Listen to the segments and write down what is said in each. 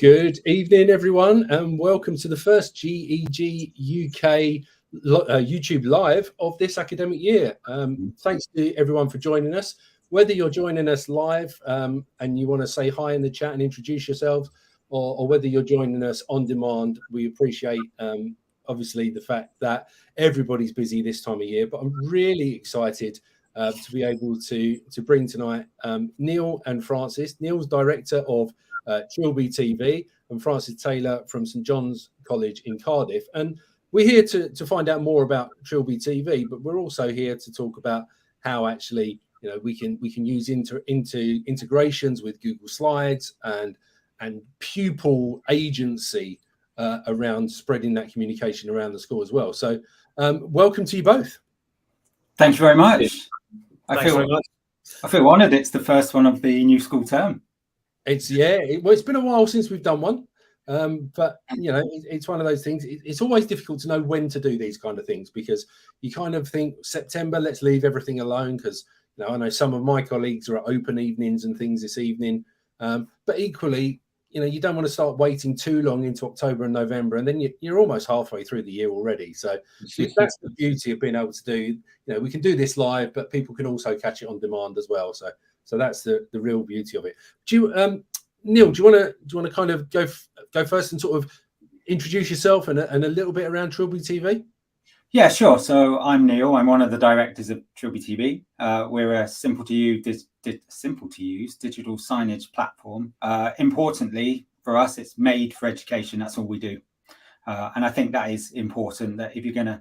Good evening, everyone, and welcome to the first GEG UK YouTube Live of this academic year. Thanks to everyone for joining us. Whether you're joining us live and you want to say hi in the chat and introduce yourselves, or whether you're joining us on demand, we appreciate obviously the fact that everybody's busy this time of year. But I'm really excited to be able to bring tonight Neil and Francis. Neil's director of Trilby TV and Francis Taylor from St John's College in Cardiff. And we're here to find out more about Trilby TV, but we're also here to talk about how actually we can use integrations with Google Slides and pupil agency around spreading that communication around the school as well. So welcome to you both. Thank you very much. I feel honoured. It's the first one of the new school term. It's been a while since we've done one, but it's one of those things. It's always difficult to know when to do these kind of things, because you kind of think September, let's leave everything alone, because I know some of my colleagues are at open evenings and things this evening, but equally you don't want to start waiting too long into October and November, and then you're almost halfway through the year already. So that's the beauty of being able to do. We can do this live, but people can also catch it on demand as well. So that's the real beauty of it. Neil, do you want to kind of go first and sort of introduce yourself and a little bit around Trilby TV? Yeah, sure. So I'm Neil. I'm one of the directors of Trilby TV. We're a simple to use digital signage platform. Importantly for us, it's made for education. That's all we do. And I think that is important, that if you're going to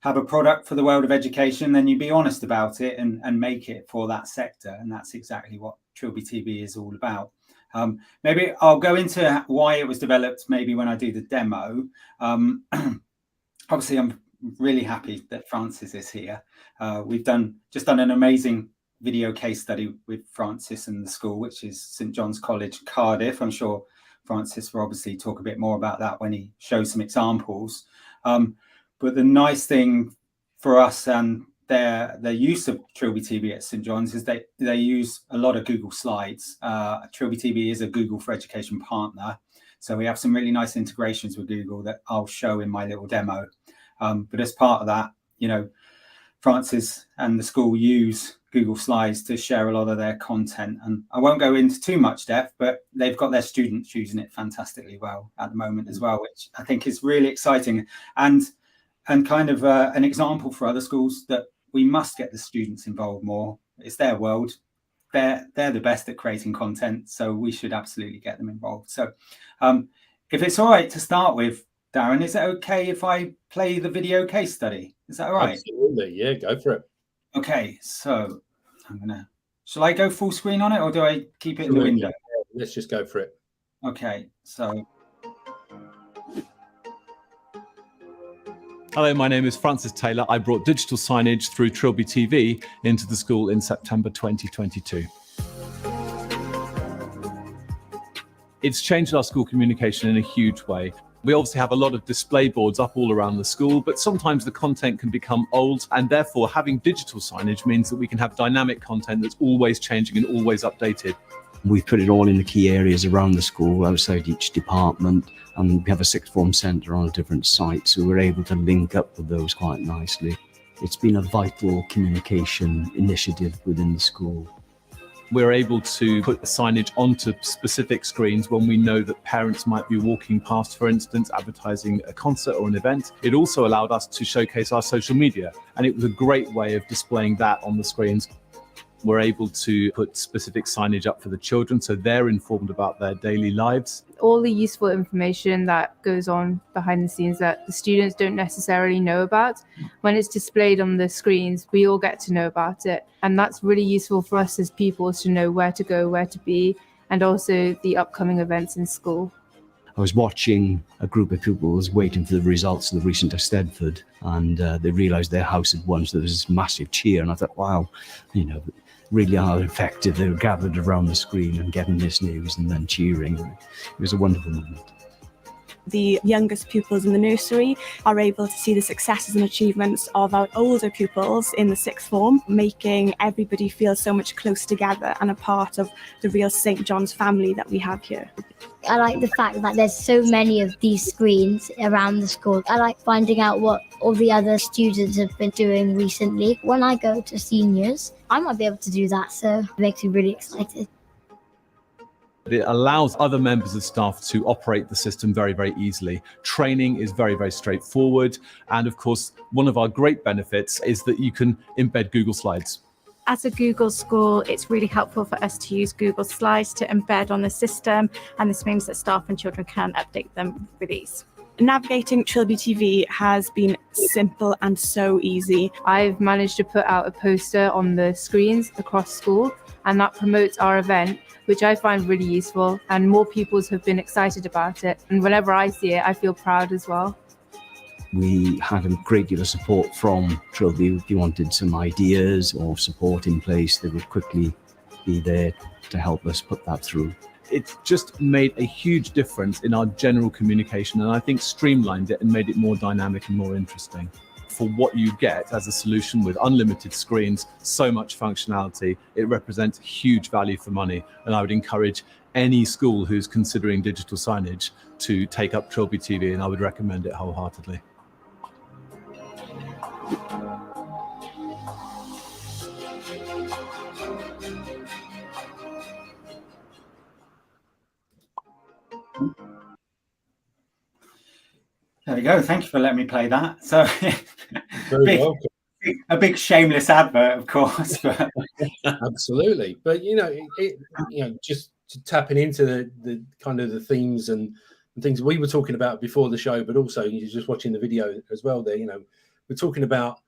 have a product for the world of education, then you be honest about it and make it for that sector. And that's exactly what Trilby TV is all about. Maybe I'll go into why it was developed maybe when I do the demo. Obviously, I'm really happy that Francis is here. We've just done an amazing video case study with Francis and the school, which is St John's College, Cardiff. I'm sure Francis will obviously talk a bit more about that when he shows some examples. But the nice thing for us and their use of Trilby TV at St John's is they use a lot of Google Slides. Trilby TV is a Google for Education partner, so we have some really nice integrations with Google that I'll show in my little demo. But as part of that, Francis and the school use Google Slides to share a lot of their content. And I won't go into too much depth, but they've got their students using it fantastically well at the moment as well, which I think is really exciting and kind of an example for other schools that we must get the students involved more. It's their world. They're the best at creating content, so we should absolutely get them involved. So if it's all right to start with, Darren, is it okay if I play the video case study? Is that all right? Absolutely, yeah, go for it. Okay, so shall I go full screen on it, or do I keep it in the window? Let's just go for it. Okay, so. Hello, my name is Francis Taylor. I brought digital signage through Trilby TV into the school in September 2022. It's changed our school communication in a huge way. We obviously have a lot of display boards up all around the school, but sometimes the content can become old, and therefore having digital signage means that we can have dynamic content that's always changing and always updated. We've put it all in the key areas around the school, outside each department, and we have a sixth form centre on a different site, so we're able to link up with those quite nicely. It's been a vital communication initiative within the school. We're able to put the signage onto specific screens when we know that parents might be walking past, for instance, advertising a concert or an event. It also allowed us to showcase our social media, and it was a great way of displaying that on the screens. We're able to put specific signage up for the children, so they're informed about their daily lives. All the useful information that goes on behind the scenes that the students don't necessarily know about, when it's displayed on the screens, we all get to know about it. And that's really useful for us as pupils to know where to go, where to be, and also the upcoming events in school. I was watching a group of pupils waiting for the results of the recent Eisteddfod, and they realised their house had won, so there was this massive cheer, and I thought, wow, really how effective they were gathered around the screen and getting this news and then cheering. It was a wonderful moment. The youngest pupils in the nursery are able to see the successes and achievements of our older pupils in the sixth form, making everybody feel so much close together and a part of the real St. John's family that we have here. I like the fact that there's so many of these screens around the school. I like finding out what all the other students have been doing recently. When I go to seniors, I might be able to do that, so it makes me really excited. It allows other members of staff to operate the system very, very easily. Training is very, very straightforward. And of course, one of our great benefits is that you can embed Google Slides. As a Google school, it's really helpful for us to use Google Slides to embed on the system, and this means that staff and children can update them with ease. Navigating Trilby TV has been simple and so easy. I've managed to put out a poster on the screens across school, and that promotes our event, which I find really useful, and more pupils have been excited about it. And whenever I see it, I feel proud as well. We had a great deal of support from Trilby. If you wanted some ideas or support in place, they would quickly be there to help us put that through. It's just made a huge difference in our general communication, and I think streamlined it and made it more dynamic and more interesting. For what you get as a solution with unlimited screens, so much functionality, it represents huge value for money. And I would encourage any school who's considering digital signage to take up Trilby TV, and I would recommend it wholeheartedly. There we go. Thank you for letting me play that. So Very welcome. A big shameless advert, of course. But Absolutely. But just tapping into the kind of the themes and things we were talking about before the show, but also you're just watching the video as well there, we're talking about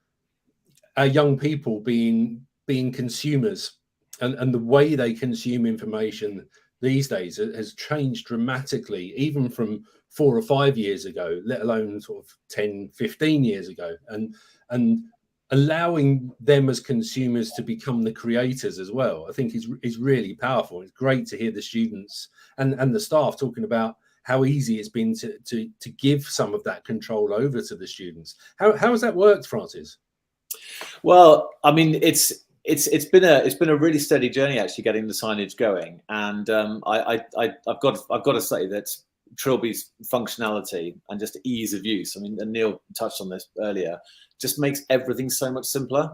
our young people being consumers, and the way they consume information these days has changed dramatically, even from 4 or 5 years ago, let alone sort of 10, 15 years ago, and allowing them as consumers to become the creators as well, I think is really powerful. It's great to hear the students and the staff talking about how easy it's been to give some of that control over to the students. How has that worked, Francis? Well, I mean, it's been a really steady journey actually getting the signage going, and I've got to say that Trilby's functionality and just ease of use, I mean, and Neil touched on this earlier, just makes everything so much simpler.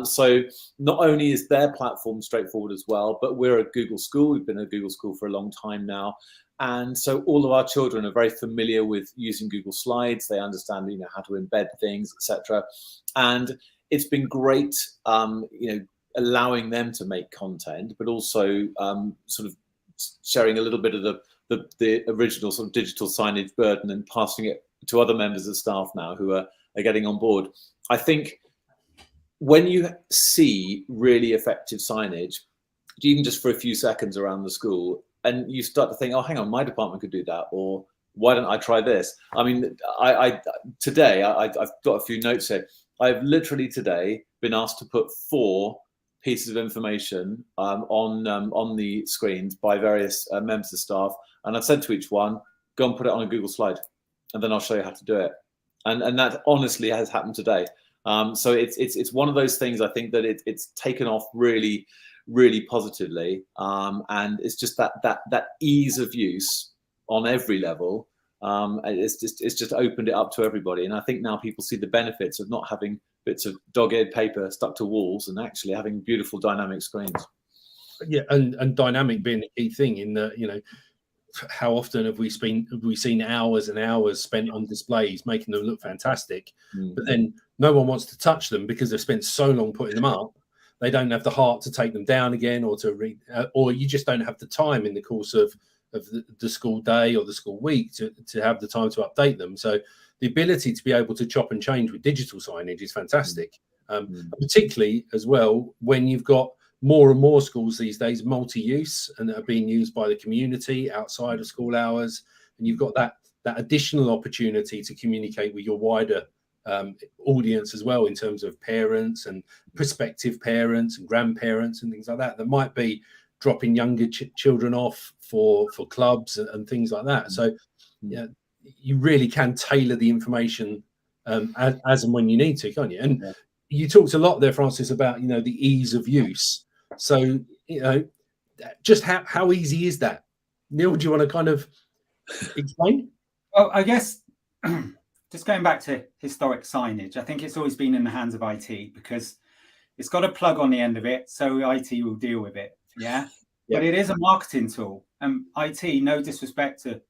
So not only is their platform straightforward as well, but we're a Google school. We've been a Google school for a long time now. And so all of our children are very familiar with using Google Slides. They understand, how to embed things, etc. And it's been great, allowing them to make content, but also sort of sharing a little bit of the original sort of digital signage burden and passing it to other members of staff now who are getting on board. I think when you see really effective signage, even just for a few seconds around the school, and you start to think, oh, hang on, my department could do that, or why don't I try this? I mean, today I've got a few notes here. I've literally today been asked to put 4 pieces of information on the screens by various members of staff, and I've said to each one, go and put it on a Google slide, and then I'll show you how to do it. And that honestly has happened today. So it's one of those things, I think, that it's taken off really, really positively, and it's just that ease of use on every level. It's just opened it up to everybody, and I think now people see the benefits of not having bits of dog-eared paper stuck to walls and actually having beautiful dynamic screens. Yeah, and dynamic being the key thing in the how often have we seen hours and hours spent on displays making them look fantastic, but then no one wants to touch them because they've spent so long putting them up. They don't have the heart to take them down again, or to read, or you just don't have the time in the course of the school day or the school week to have the time to update them. So the ability to be able to chop and change with digital signage is fantastic, particularly as well when you've got more and more schools these days multi-use and are being used by the community outside of school hours, and you've got that additional opportunity to communicate with your wider audience as well, in terms of parents and prospective parents and grandparents and things like that might be dropping younger children off for clubs and things like that. So yeah, you really can tailor the information as and when you need to, can't you? And you talked a lot there, Francis, about, you know, the ease of use. So, you know, just how easy is that? Neil, do you want to kind of explain? Well, I guess just going back to historic signage, I think it's always been in the hands of IT because it's got a plug on the end of it, so IT will deal with it. Yeah. But it is a marketing tool. And IT, no disrespect to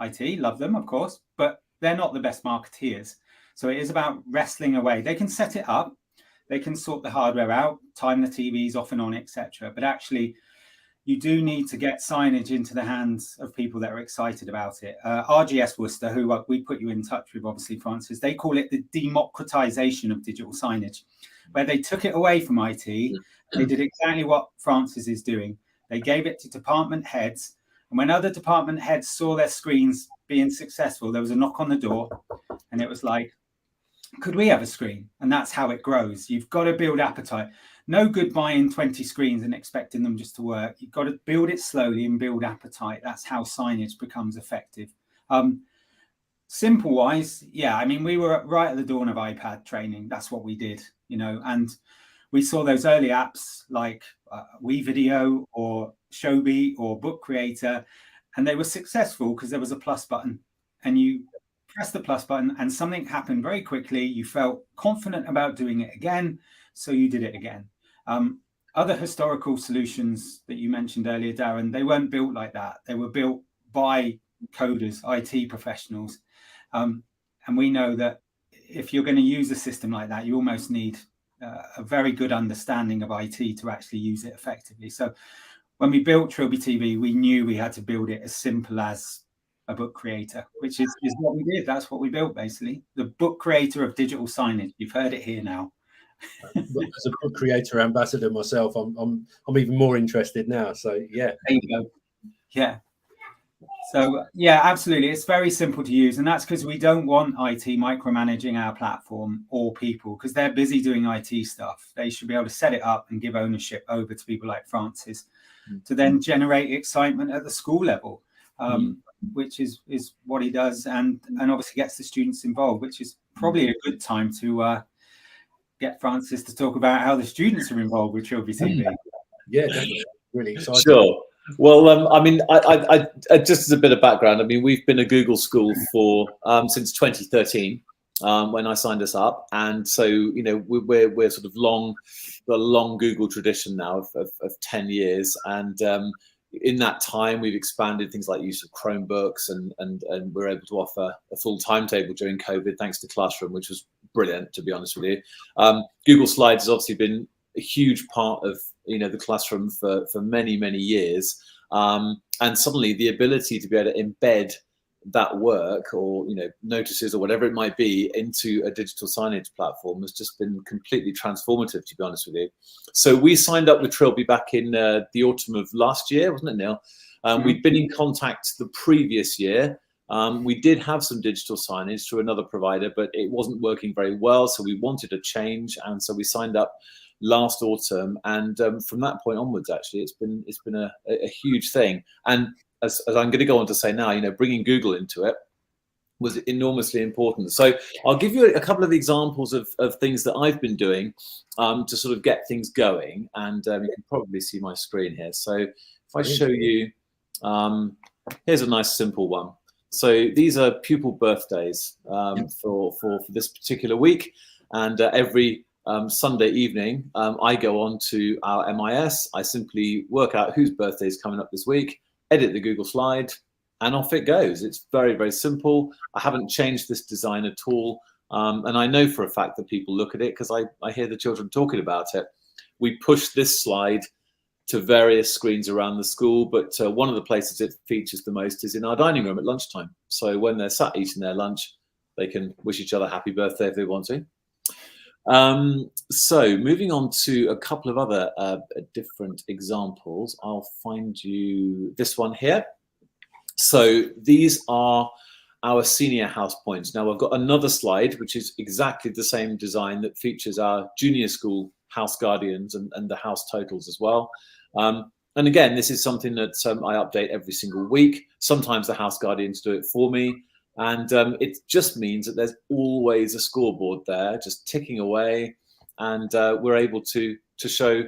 IT, love them, of course, but they're not the best marketeers. So it is about wrestling away. They can set it up, they can sort the hardware out, time the TVs off and on, etc. But actually, you do need to get signage into the hands of people that are excited about it. RGS Worcester, who we put you in touch with, obviously, Francis, they call it the democratization of digital signage, where they took it away from IT. They did exactly what Francis is doing. They gave it to department heads. And when other department heads saw their screens being successful, there was a knock on the door and it was like, could we have a screen? And that's how it grows. You've got to build appetite. No good buying 20 screens and expecting them just to work. You've got to build it slowly and build appetite. That's how signage becomes effective. Simple wise, yeah, I mean, we were right at the dawn of iPad training. That's what we did, you know, and we saw those early apps like WeVideo or Showbie or Book Creator, and they were successful because there was a plus button and you press the plus button and something happened very quickly. You felt confident about doing it again, so you did it again. Other historical solutions that you mentioned earlier, Darren, they weren't built like that. They were built by coders, IT professionals. And we know that if you're going to use a system like that, you almost need a very good understanding of IT to actually use it effectively. So when we built Trilby TV, we knew we had to build it as simple as a book creator, which is what we did. That's what we built, basically. The book creator of digital signage. You've heard it here now. As a book creator ambassador myself, I'm even more interested now. So yeah, there you go. Yeah. So yeah, absolutely. It's very simple to use, and that's because we don't want IT micromanaging our platform or people, because they're busy doing IT stuff. They should be able to set it up and give ownership over to people like Francis to then generate excitement at the school level, which is what he does, and obviously gets the students involved, which is probably a good time to get Francis to talk about how the students are involved with Trilby TV. Yeah, definitely. Really exciting. Sure. Well, I mean, I just as a bit of background, I mean, we've been a Google school for since 2013 when I signed us up, and so you know we're sort of the long Google tradition now of 10 years, and in that time we've expanded things like use of Chromebooks, and we're able to offer a full timetable during COVID thanks to Classroom, which was brilliant, to be honest with you. Google Slides has obviously been a huge part of the Classroom for many years, and suddenly the ability to be able to embed that work or notices or whatever it might be into a digital signage platform has just been completely transformative, to be honest with you. So we signed up with Trilby back in the autumn of last year, wasn't it, Neil? We'd been in contact the previous year. We did have some digital signage through another provider, but it wasn't working very well, so we wanted a change, and so we signed up last autumn, and from that point onwards, actually, it's been a huge thing. And as I'm going to go on to say now, bringing Google into it was enormously important. So I'll give you a couple of examples of things that I've been doing to sort of get things going, and you can probably see my screen here. So if I show you, here's a nice simple one. So these are pupil birthdays for this particular week, and every Sunday evening, I go on to our MIS. I simply work out whose birthday is coming up this week, edit the Google slide, and off it goes. It's very simple. I haven't changed this design at all. And I know for a fact that people look at it because I hear the children talking about it. We push this slide to various screens around the school, but one of the places it features the most is in our dining room at lunchtime. So when they're sat eating their lunch, they can wish each other happy birthday if they want to. So moving on to a couple of other different examples, I'll find you this one here. So these are our senior house points. Now I've got another slide which is exactly the same design that features our junior school house guardians and the house totals as well. And again, this is something that I update every single week. Sometimes the house guardians do it for me. And it just means that there's always a scoreboard there, just ticking away, and we're able to show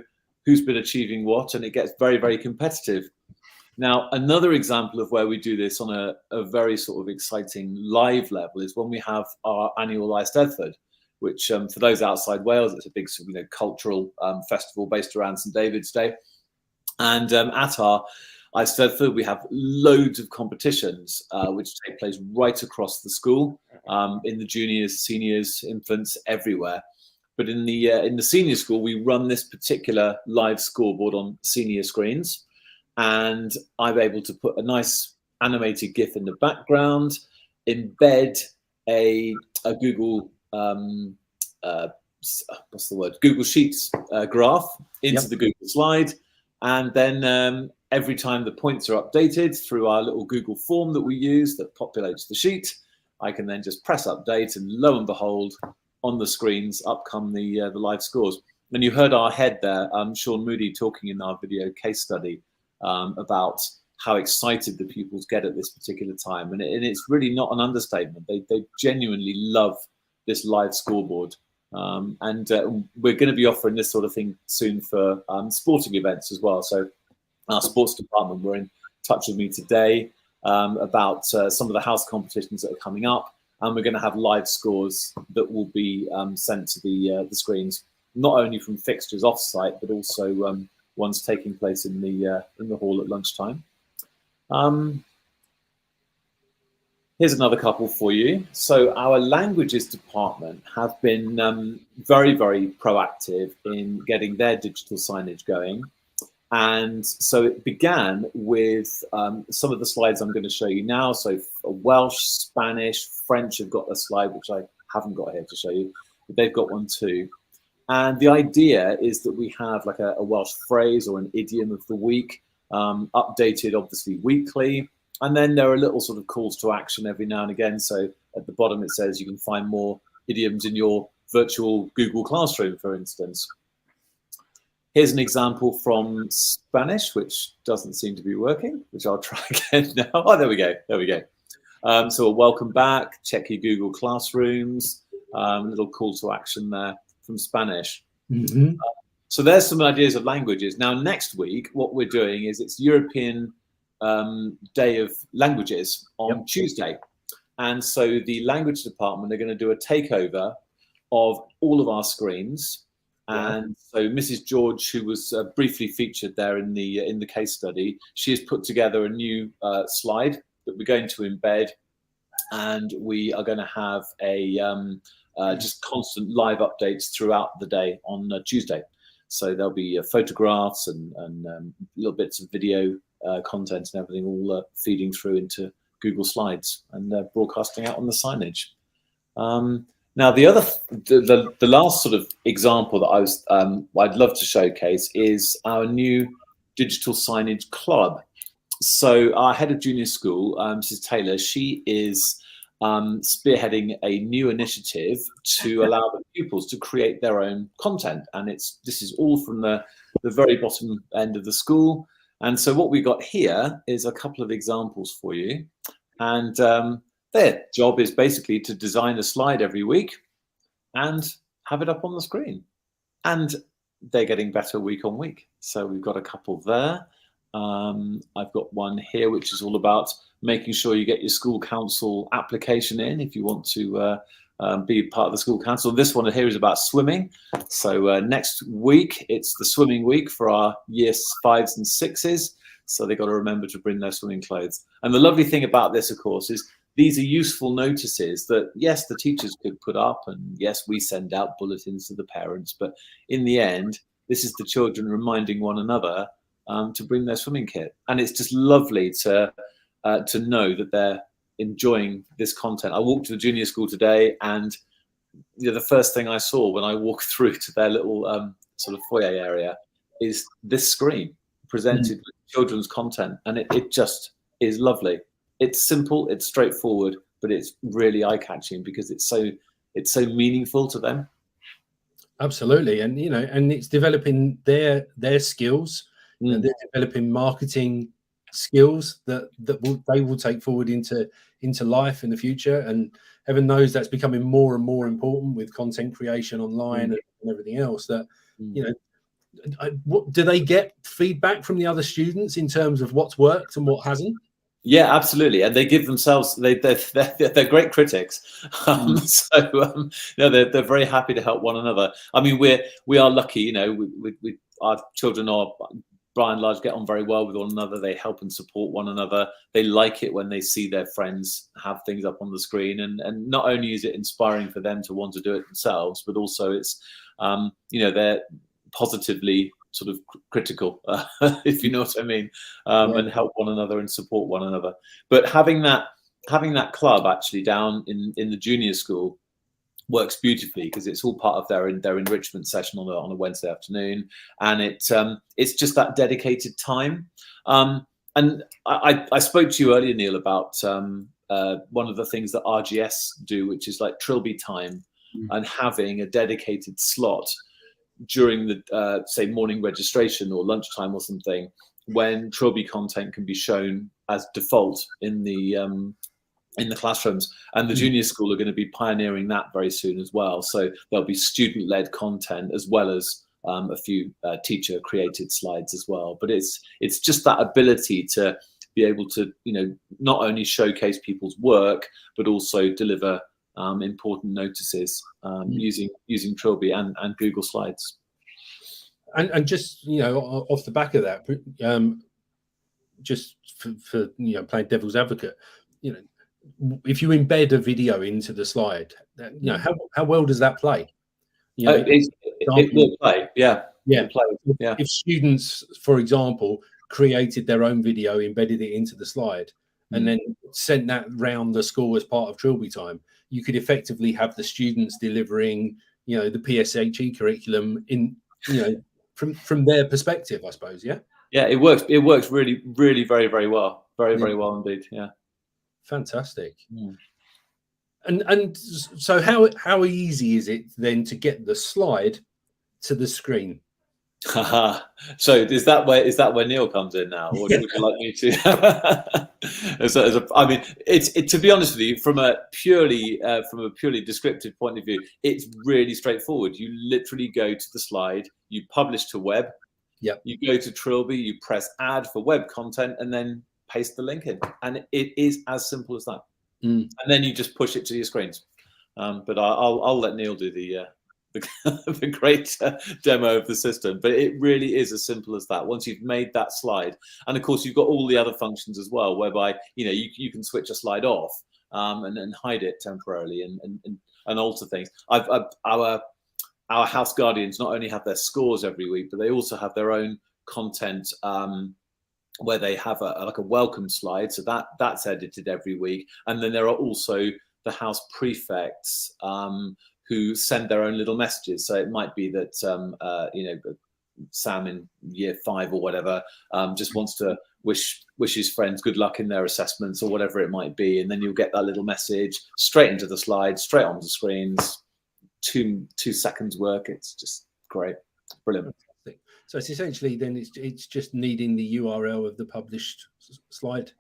who's been achieving what, and it gets very, very competitive. Now, another example of where we do this on a very sort of exciting live level is when we have our annual Eisteddfod, which for those outside Wales, it's a big cultural festival based around St David's Day. And at our Eisteddfod, we have loads of competitions which take place right across the school, in the juniors, seniors, infants, everywhere. But in the senior school, we run this particular live scoreboard on senior screens, and I'm able to put a nice animated GIF in the background, embed a Google what's the word? Google Sheets graph into the Google slide, and then every time the points are updated through our little Google form that we use that populates the sheet, I can then just press update, and lo and behold, on the screens up come the live scores. And you heard our head there, Sean Moody, talking in our video case study about how excited the pupils get at this particular time, and it's really not an understatement. They genuinely love this live scoreboard, and we're going to be offering this sort of thing soon for sporting events as well. So our sports department were in touch with me today about some of the house competitions that are coming up, and we're going to have live scores that will be sent to the screens, not only from fixtures off-site, but also ones taking place in the hall at lunchtime. Here's another couple for you. So our languages department have been very, very proactive in getting their digital signage going. And so it began with some of the slides I'm going to show you now. So Welsh, Spanish, French have got a slide, which I haven't got here to show you, but they've got one too. And the idea is that we have like a Welsh phrase or an idiom of the week, updated obviously weekly. And then there are little sort of calls to action every now and again. So at the bottom it says you can find more idioms in your virtual Google Classroom, for instance. Here's an example from Spanish, which doesn't seem to be working, which I'll try again now. Oh, there we go. There we go. So a welcome back, check your Google Classrooms, little call to action there from Spanish. Mm-hmm. So there's some ideas of languages. Now, next week, what we're doing is it's European Day of Languages on Tuesday. And so the language department are going to do a takeover of all of our screens. And so Mrs. George, who was briefly featured there in the case study, she has put together a new slide that we're going to embed, and we are going to have a just constant live updates throughout the day on Tuesday. So there'll be photographs and little bits of video content and everything all feeding through into Google Slides and broadcasting out on the signage. Now, the last sort of example that I'd love to showcase is our new digital signage club. So our head of junior school, Mrs. Taylor, she is spearheading a new initiative to allow the pupils to create their own content, and this is all from the very bottom end of the school. And so what we got here is a couple of examples for you, and their job is basically to design a slide every week and have it up on the screen. And they're getting better week on week. So we've got a couple there. I've got one here, which is all about making sure you get your school council application in if you want to be part of the school council. This one here is about swimming. So next week, it's the swimming week for our year 5s and 6s. So they've got to remember to bring their swimming clothes. And the lovely thing about this, of course, is these are useful notices that, yes, the teachers could put up, and yes, we send out bulletins to the parents. But in the end, this is the children reminding one another to bring their swimming kit. And it's just lovely to know that they're enjoying this content. I walked to the junior school today, and the first thing I saw when I walked through to their little sort of foyer area is this screen presented with children's content, and it just is lovely. It's simple, it's straightforward, but it's really eye-catching because it's so meaningful to them. Absolutely, and and it's developing their skills, and they're developing marketing skills that they will take forward into life in the future. And heaven knows that's becoming more and more important with content creation online and everything else. That do they get feedback from the other students in terms of what's worked and what hasn't? Yeah, absolutely, and they give themselves. They're great critics. They're very happy to help one another. I mean, we are lucky. Our children are, by and large, get on very well with one another. They help and support one another. They like it when they see their friends have things up on the screen, and not only is it inspiring for them to want to do it themselves, but also it's they're positively sort of critical, if you know what I mean, and help one another and support one another. But having that club actually down in the junior school works beautifully, because it's all part of their enrichment session on a Wednesday afternoon, and it's just that dedicated time. And I spoke to you earlier, Neil, about one of the things that RGS do, which is like Trilby time, and having a dedicated slot during the say morning registration or lunchtime or something, when Trilby content can be shown as default in the classrooms. And the junior school are going to be pioneering that very soon as well. So there'll be student-led content as well as a few teacher created slides as well. But it's just that ability to be able to not only showcase people's work, but also deliver important notices using Trilby and Google Slides. And just off the back of that, just for playing devil's advocate, if you embed a video into the slide, how well does that play? It will play, yeah. Yeah. Play, yeah. If students, for example, created their own video, embedded it into the slide, and then sent that round the school as part of Trilby time, you could effectively have the students delivering, the PSHE curriculum in, from their perspective, I suppose. Yeah. Yeah, it works. It works really, really, very, very well. Very, very well indeed. Yeah. Fantastic. And so how easy is it then to get the slide to the screen? So is that where Neil comes in now, or would you like me to? I mean, it's to be honest with you, from a purely descriptive point of view, it's really straightforward. You literally go to the slide, you publish to web, you go to Trilby, you press add for web content, and then paste the link in, and it is as simple as that. And then you just push it to your screens. But I'll let Neil do the great demo of the system, but it really is as simple as that. Once you've made that slide, and of course you've got all the other functions as well, whereby you can switch a slide off and then hide it temporarily and alter things. Our house guardians not only have their scores every week, but they also have their own content where they have a welcome slide, so that's edited every week. And then there are also the house prefects who send their own little messages. So it might be that Sam in year 5 or whatever just wants to wish his friends good luck in their assessments or whatever it might be, and then you'll get that little message straight into the slide, straight onto the screens. 2 seconds work. It's just great, brilliant. So it's essentially then it's just needing the URL of the published slide.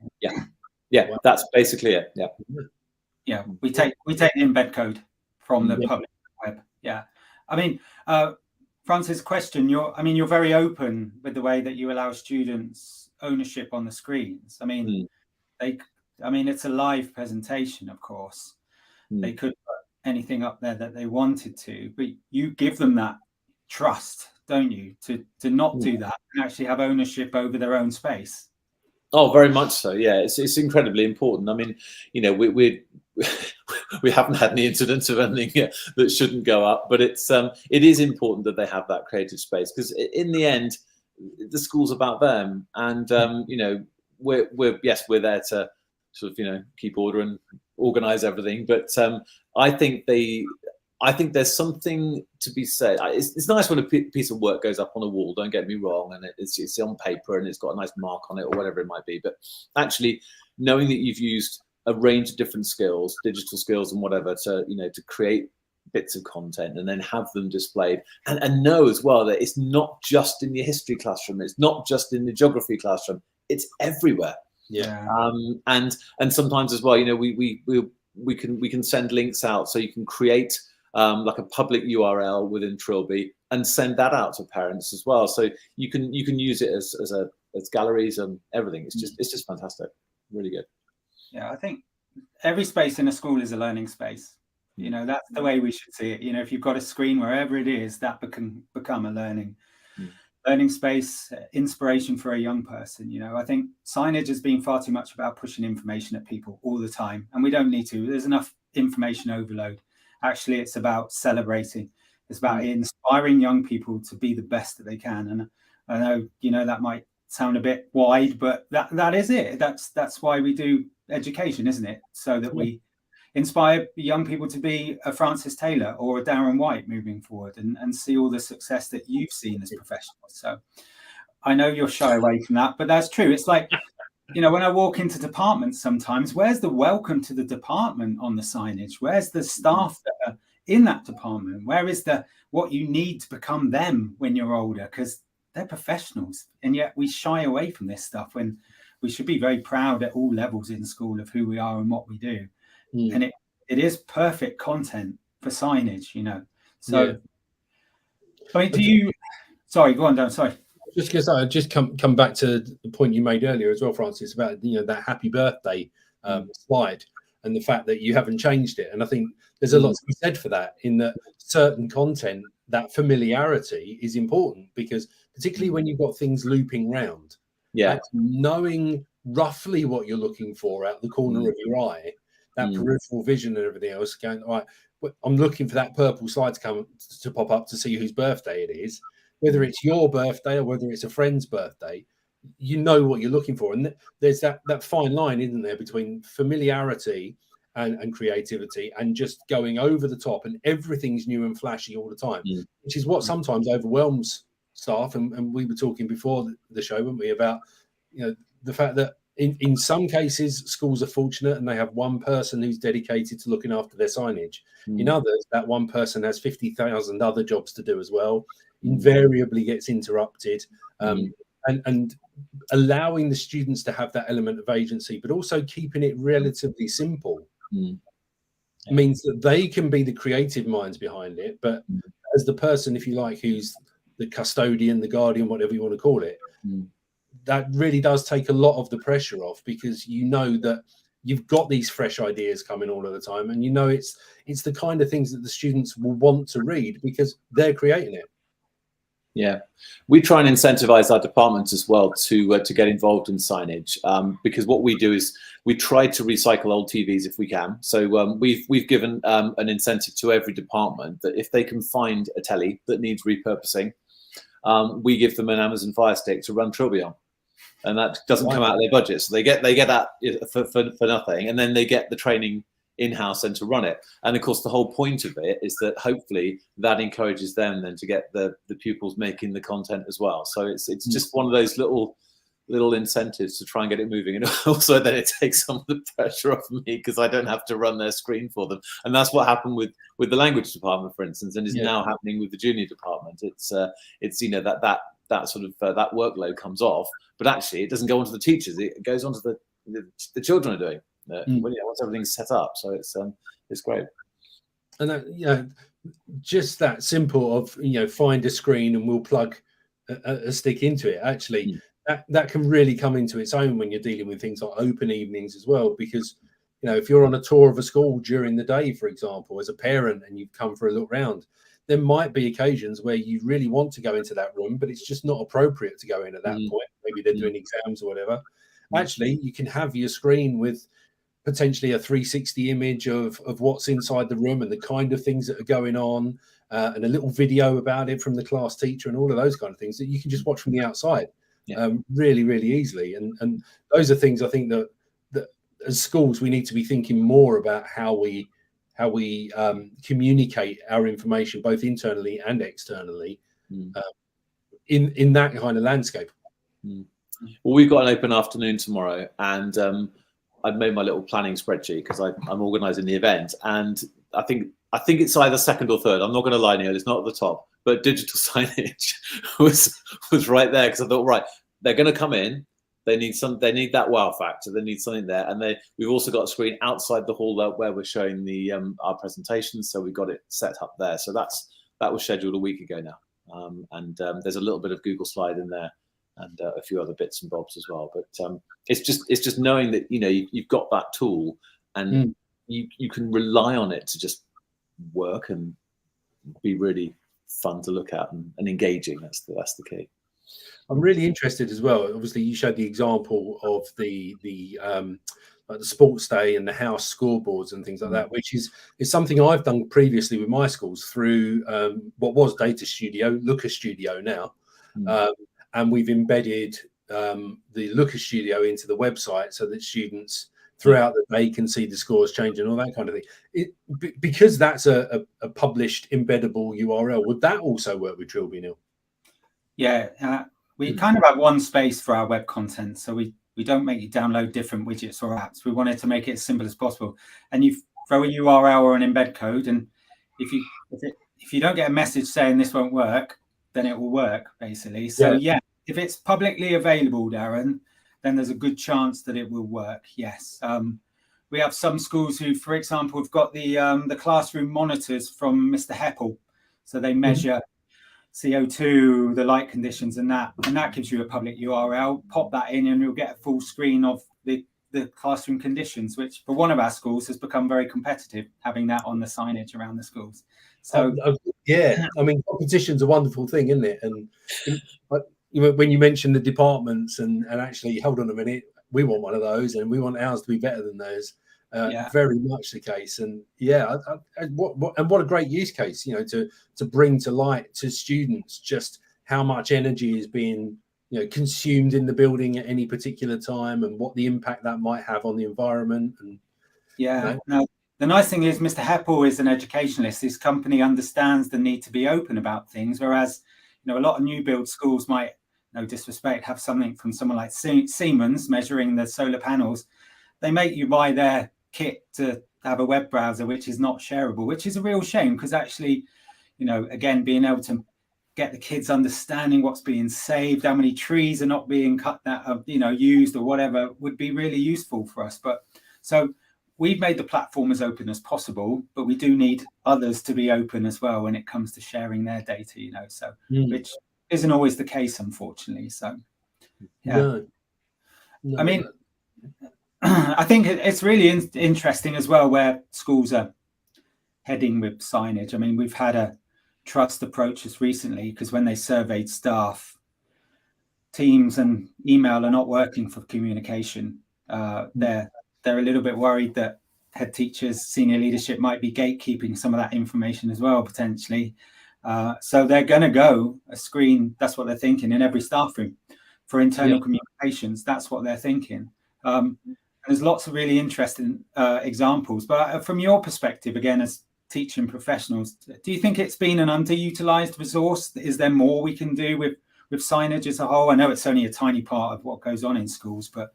Yeah, that's basically it. Yeah, we take the embed code from the public web. Yeah, I mean, Francis' question. You're very open with the way that you allow students ownership on the screens. I mean, it's a live presentation, of course. They could put anything up there that they wanted to, but you give them that trust, don't you, to not do that and actually have ownership over their own space? Oh, very much so. Yeah, it's incredibly important. I mean, we haven't had any incidents of anything that shouldn't go up, but it is important that they have that creative space, because in the end, the school's about them, and we're there to sort of keep order and organize everything, but I think there's something to be said. It's nice when a piece of work goes up on a wall, don't get me wrong, and it's on paper and it's got a nice mark on it or whatever it might be. But actually knowing that you've used a range of different skills, digital skills and whatever, to create bits of content and then have them displayed, and know as well that it's not just in your history classroom, it's not just in the geography classroom, it's everywhere. Yeah. And sometimes as well, you know, we can send links out, so you can create like a public URL within Trilby and send that out to parents as well. So you can use it as galleries and everything. It's just fantastic. Really good. Yeah, I think every space in a school is a learning space. You know, that's the way we should see it. You know, if you've got a screen wherever it is, that can become a learning space, inspiration for a young person. You know, I think signage has been far too much about pushing information at people all the time, and we don't need to. There's enough information overload. Actually, it's about celebrating. It's about inspiring young people to be the best that they can. And I know, you know, that might sound a bit wide, but that is it. That's why we do education, isn't it? So that we inspire young people to be a Francis Taylor or a Darren White moving forward, and see all the success that you've seen as professionals. So I know you're shy away from that, but that's true. It's like, you know, when I walk into departments sometimes, where's the welcome to the department on the signage? Where's the staff that are in that department? Where is the what you need to become them when you're older? Because they're professionals, and yet we shy away from this stuff when we should be very proud at all levels in school of who we are and what we do. And it is perfect content for signage, you know. So I mean, do you sorry, go on, Dan, sorry. Just because I just come back to the point you made earlier as well, Francis, about, you know, that happy birthday slide and the fact that you haven't changed it. And I think there's a lot to be said for that, in that certain content, that familiarity is important, because particularly when you've got things looping round, knowing roughly what you're looking for out the corner of your eye, that peripheral vision and everything else, going, all right, I'm looking for that purple slide to pop up to see whose birthday it is. Whether it's your birthday or whether it's a friend's birthday, you know what you're looking for. And there's that fine line, isn't there, between familiarity and creativity, and just going over the top, and everything's new and flashy all the time, which is what sometimes overwhelms staff. And we were talking before the show, weren't we, about, you know, the fact that in some cases schools are fortunate and they have one person who's dedicated to looking after their signage. In others, that one person has 50,000 other jobs to do as well, invariably gets interrupted, and allowing the students to have that element of agency, but also keeping it relatively simple, means that they can be the creative minds behind it, but as the person, if you like, who's the custodian, the guardian, whatever you want to call it, that really does take a lot of the pressure off, because you know that you've got these fresh ideas coming all of the time, and you know it's the kind of things that the students will want to read because they're creating it. Yeah, we try and incentivize our departments as well to get involved in signage, because what we do is we try to recycle old TVs if we can. So we've given an incentive to every department that if they can find a telly that needs repurposing, we give them an Amazon Fire Stick to run Trilby on. And that doesn't come out of their budget, so they get that for nothing, and then they get the training in-house and to run it. And of course, the whole point of it is that hopefully that encourages them then to get the pupils making the content as well. So it's just one of those little incentives to try and get it moving, and also then it takes some of the pressure off me because I don't have to run their screen for them. And that's what happened with the language department, for instance, and is now happening with the junior department. It's you know that sort of that workload comes off, but actually it doesn't go onto the teachers, it goes onto the children are doing once everything's set up. So it's great. And that, you know, just that simple of, you know, find a screen and we'll plug a stick into it, actually that can really come into its own when you're dealing with things like open evenings as well, because, you know, if you're on a tour of a school during the day, for example, as a parent, and you've come for a look round, there might be occasions where you really want to go into that room, but it's just not appropriate to go in at that point. Maybe they're doing exams or whatever. Actually, you can have your screen with potentially a 360 image of what's inside the room and the kind of things that are going on, and a little video about it from the class teacher and all of those kind of things that you can just watch from the outside really, really easily. And those are things I think that as schools we need to be thinking more about, how we communicate our information both internally and externally in that kind of landscape. Well, we've got an open afternoon tomorrow, and I've made my little planning spreadsheet because I'm organising the event, and I think it's either second or third. I'm not going to lie, Neil, it's not at the top, but digital signage was right there, because I thought, right, they're going to come in, They need that wow factor. They need something there, and we've also got a screen outside the hall where we're showing the our presentations. So we've got it set up there. So that was scheduled a week ago now, and there's a little bit of Google Slide in there, and a few other bits and bobs as well. But it's just knowing that you've got that tool, and you can rely on it to just work and be really fun to look at and engaging. That's the key. I'm really interested as well. Obviously, you showed the example of the like the sports day and the house scoreboards and things like that, which is something I've done previously with my schools through what was Data Studio, Looker Studio now, and we've embedded the Looker Studio into the website so that students throughout the day can see the scores change and all that kind of thing. Because that's a published embeddable URL, would that also work with Trilby, Neil? Yeah, we kind of have one space for our web content, so we don't make you download different widgets or apps. We wanted to make it as simple as possible. And you throw a URL or an embed code, and if you don't get a message saying this won't work, then it will work, basically. So yeah, if it's publicly available, Darren, then there's a good chance that it will work. Yes. We have some schools who, for example, have got the classroom monitors from Mr. Heppel. So they measure CO2, the light conditions, and that gives you a public URL. Pop that in and you'll get a full screen of the classroom conditions, which for one of our schools has become very competitive, having that on the signage around the schools. So yeah, I mean, competition's a wonderful thing, isn't it? And when you mentioned the departments and actually, hold on a minute, we want one of those and we want ours to be better than those. Very much the case. And what a great use case, to bring to light to students just how much energy is being consumed in the building at any particular time and what the impact that might have on the environment. And now the nice thing is Mr. Heppel is an educationalist. His company understands the need to be open about things, whereas a lot of new build schools might, no disrespect, have something from someone like Siemens measuring the solar panels. They make you buy their kit to have a web browser which is not shareable, which is a real shame, because actually, again, being able to get the kids understanding what's being saved, how many trees are not being cut, that are used or whatever, would be really useful for us. But so we've made the platform as open as possible, but we do need others to be open as well when it comes to sharing their data, which isn't always the case, unfortunately. So No, I mean, I think it's really interesting as well where schools are heading with signage. I mean, we've had a trust approach us recently because when they surveyed staff, Teams and email are not working for communication. They're a little bit worried that head teachers, senior leadership might be gatekeeping some of that information as well, potentially. So they're going to go a screen, that's what they're thinking, in every staff room for internal communications. That's what they're thinking. There's lots of really interesting examples. But from your perspective, again, as teaching professionals, do you think it's been an underutilized resource? Is there more we can do with signage as a whole? I know it's only a tiny part of what goes on in schools, but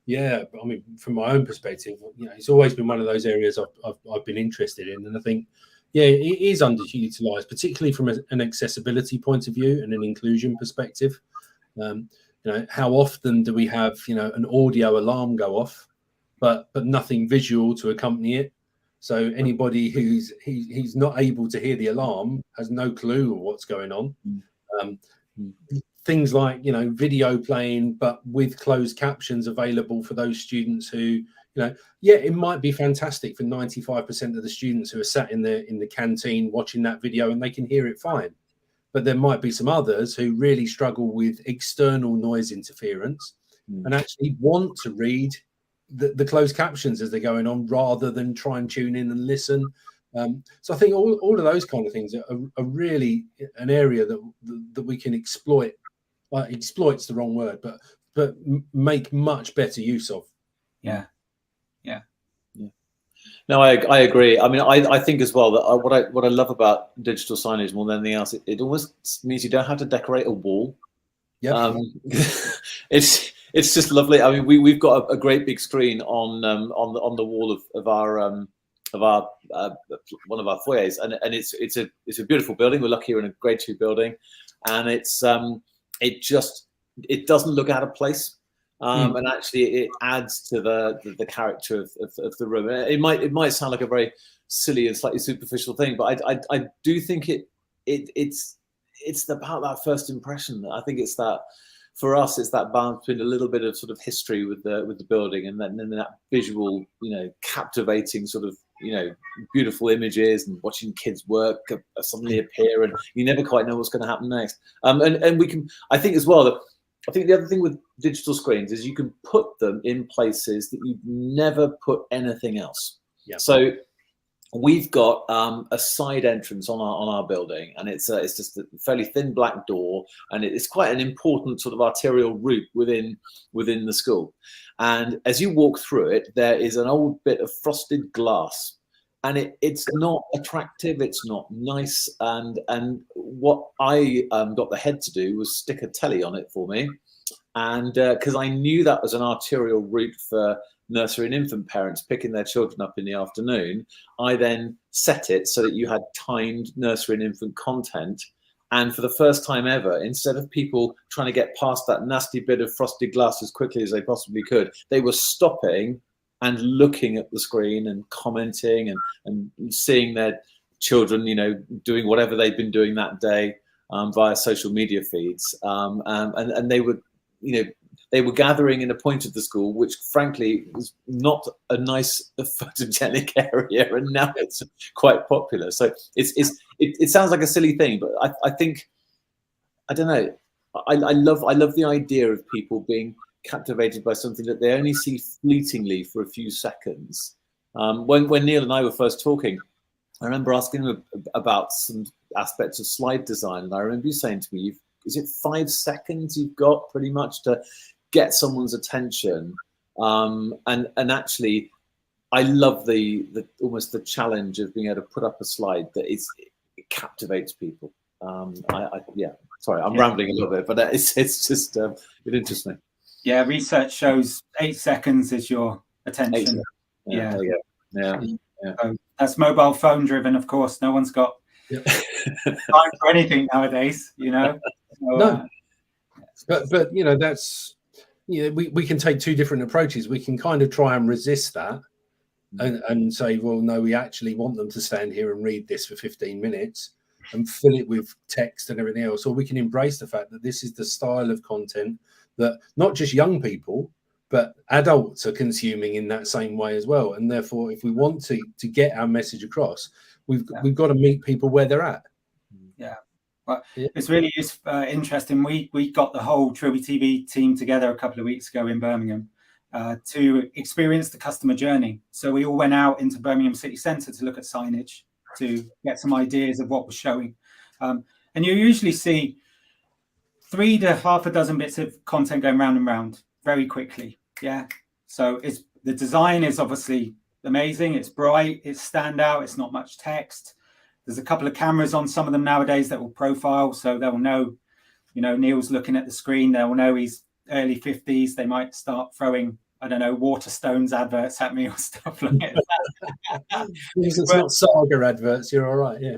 yeah, I mean, from my own perspective, it's always been one of those areas I've been interested in, and I think, it is underutilized, particularly from an accessibility point of view and an inclusion perspective. How often do we have an audio alarm go off, but nothing visual to accompany it? So anybody who's not able to hear the alarm has no clue what's going on. Things like video playing, but with closed captions available for those students who it might be fantastic for 95% of the students who are sat in the canteen watching that video and they can hear it fine. But there might be some others who really struggle with external noise interference and actually want to read the closed captions as they're going on rather than try and tune in and listen. So I think all of those kind of things are really an area that we can exploit. Exploit's the wrong word, but make much better use of. Yeah. No, I agree. I mean, I think as well that what I love about digital signage more than anything else, it almost means you don't have to decorate a wall. Yeah. It's just lovely. I mean, we've got a great big screen on the wall of our one of our foyers, and it's a beautiful building. We're lucky we're in a grade 2 building, and it just it doesn't look out of place. And actually it adds to the character of the room. It might sound like a very silly and slightly superficial thing, but I do think it's about that first impression. I think it's that, for us, it's that balance between a little bit of sort of history with the building, and then that visual, captivating sort of, beautiful images, and watching kids work suddenly appear, and you never quite know what's going to happen next. And we can, I think as well, that I think the other thing with digital screens is you can put them in places that you'd never put anything else. Yeah. So we've got a side entrance on our building, and it's just a fairly thin black door, and it's quite an important sort of arterial route within the school. And as you walk through it, there is an old bit of frosted glass, and it's not attractive, it's not nice. And what I got the head to do was stick a telly on it for me, and because I knew that was an arterial route for nursery and infant parents picking their children up in the afternoon, I then set it so that you had timed nursery and infant content. And for the first time ever, instead of people trying to get past that nasty bit of frosted glass as quickly as they possibly could, they were stopping and looking at the screen and commenting and seeing their children, doing whatever they've been doing that day via social media feeds. And they would, they were gathering in a point of the school, which frankly was not a nice photogenic area, and now it's quite popular. So it sounds like a silly thing, but I think, I don't know, I love the idea of people being captivated by something that they only see fleetingly for a few seconds. When Neil and I were first talking, I remember asking him about some aspects of slide design, and I remember you saying to me, is it 5 seconds you've got pretty much to get someone's attention? And actually, I love the almost the challenge of being able to put up a slide that it captivates people. Yeah, sorry, I'm rambling a little bit, but it's just it interests me. Yeah, research shows 8 seconds is your attention. Yeah. So that's mobile phone driven, of course. No one's got time for anything nowadays, So, no, but that's we can take two different approaches. We can kind of try and resist that and say, well, no, we actually want them to stand here and read this for 15 minutes and fill it with text and everything else. Or we can embrace the fact that this is the style of content that not just young people, but adults are consuming in that same way as well. And therefore, if we want to get our message across, we've got to meet people where they're at. Yeah. Well, it's really interesting. We got the whole Trilby TV team together a couple of weeks ago in Birmingham to experience the customer journey. So we all went out into Birmingham city centre to look at signage, to get some ideas of what was showing. And you usually see 3 to half a dozen bits of content going round and round very quickly. Yeah. So the design is obviously amazing. It's bright, it's standout, it's not much text. There's a couple of cameras on some of them nowadays that will profile, so they'll know, Neil's looking at the screen, they'll know he's early 50s. They might start throwing, I don't know, Waterstones adverts at me or stuff like that. It's not Saga adverts, you're all right, yeah.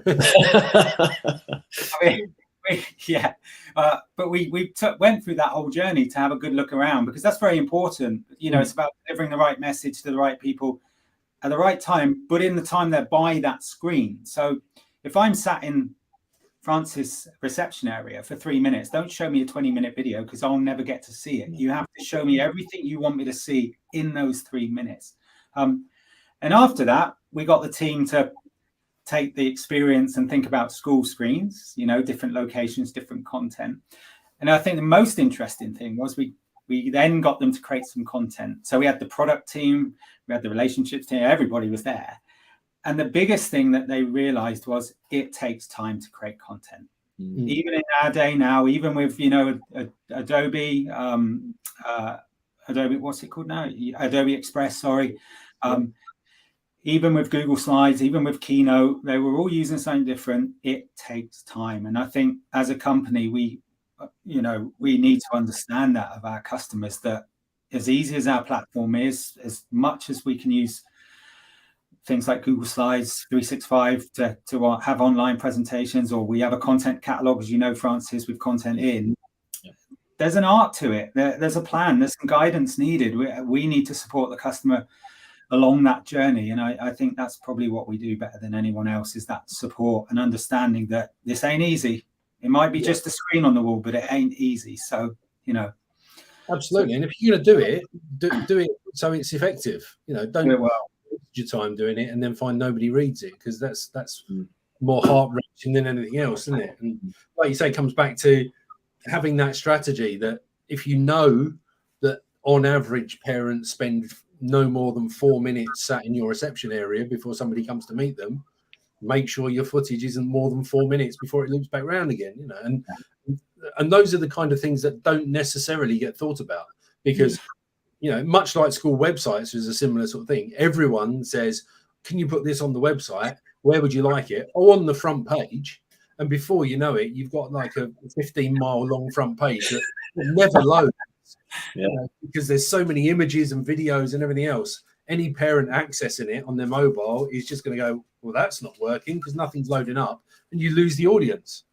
But we went through that whole journey to have a good look around, because that's very important. It's about delivering the right message to the right people at the right time, but in the time they're by that screen. So if I'm sat in Francis' reception area for 3 minutes, don't show me a 20-minute video, because I'll never get to see it. You have to show me everything you want me to see in those 3 minutes. And after that, we got the team to take the experience and think about school screens, different locations, different content. And I think the most interesting thing was we then got them to create some content. So we had the product team, we had the relationships team, everybody was there. And the biggest thing that they realized was it takes time to create content. Even in our day now, even with, Adobe, what's it called now? Adobe Express, sorry. Even with Google Slides, even with Keynote, they were all using something different. It takes time. And I think as a company, we need to understand that of our customers, that as easy as our platform is, as much as we can use things like Google Slides 365 to have online presentations, or we have a content catalog, as Francis, with content in, there's an art to it. There's a plan. There's some guidance needed. We need to support the customer along that journey, and I think that's probably what we do better than anyone else, is that support and understanding that this ain't easy. It might be just a screen on the wall, but it ain't easy. So, you know. Absolutely. And if you're going to do it, do it so it's effective. You know, don't waste your time doing it and then find nobody reads it, because that's more heart-wrenching than anything else, isn't it? And like you say, it comes back to having that strategy that if you know that on average parents spend no more than 4 minutes sat in your reception area before somebody comes to meet them, make sure your footage isn't more than 4 minutes before it loops back around again, you know. And those are the kind of things that don't necessarily get thought about, because you know, much like school websites is a similar sort of thing. Everyone says, can you put this on the website? Where would you like it? Oh, on the front page. And before you know it, you've got like a 15-mile long front page that never loads. Because there's so many images and videos and everything else. Any parent accessing it on their mobile is just going to go, well, that's not working because nothing's loading up, and you lose the audience.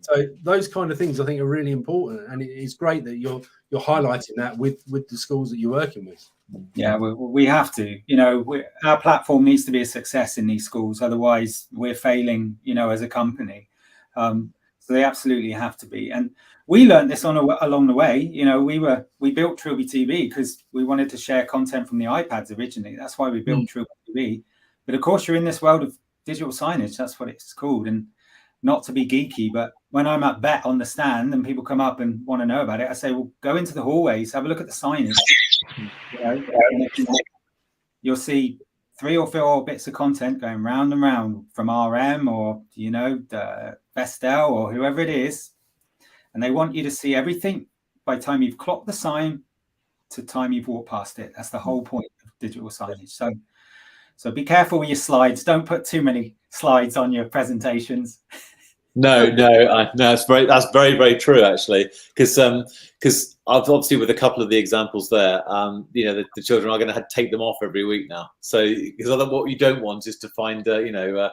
So those kind of things I think are really important, and it's great that you're highlighting that with the schools that you're working with. Yeah, we have to. You know, our platform needs to be a success in these schools, otherwise we're failing, you know, as a company. So they absolutely have to be. And we learned this along the way. You know, we built Trilby TV because we wanted to share content from the iPads originally. That's why we built Trilby TV. But of course, you're in this world of digital signage. That's what it's called. And not to be geeky, but when I'm at BET on the stand and people come up and want to know about it, I say, well, go into the hallways, have a look at the signage. You know, you'll see 3 or 4 bits of content going round and round from RM or, you know, the Vestel or whoever it is. And they want you to see everything by the time you've clocked the sign to the time you've walked past it. That's the whole point of digital signage. So be careful with your slides. Don't put too many slides on your presentations. No, that's very, very true, actually, because obviously with a couple of the examples there, you know, the children are going to take them off every week now. So because what you don't want is to find, you know,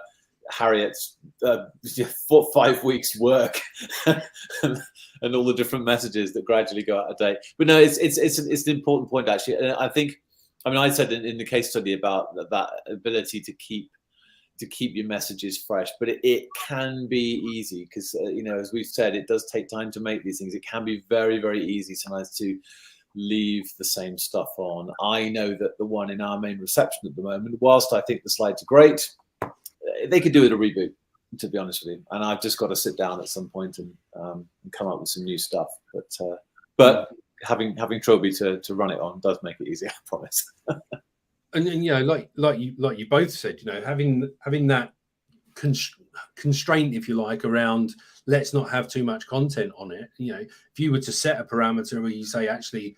Harriet's 5 weeks work and all the different messages that gradually go out of date. But no, it's an important point, actually. And I think, I mean, I said in the case study about that ability to keep your messages fresh, but it can be easy because, you know, as we've said, it does take time to make these things. It can be very, very easy sometimes to leave the same stuff on. I know that the one in our main reception at the moment, whilst I think the slides are great, they could do with a reboot, to be honest with you. And I've just got to sit down at some point and come up with some new stuff. But having Trilby to run it on does make it easier, I promise. And you know, like you both said, you know, having that constraint, if you like, around let's not have too much content on it. You know, if you were to set a parameter where you say, actually,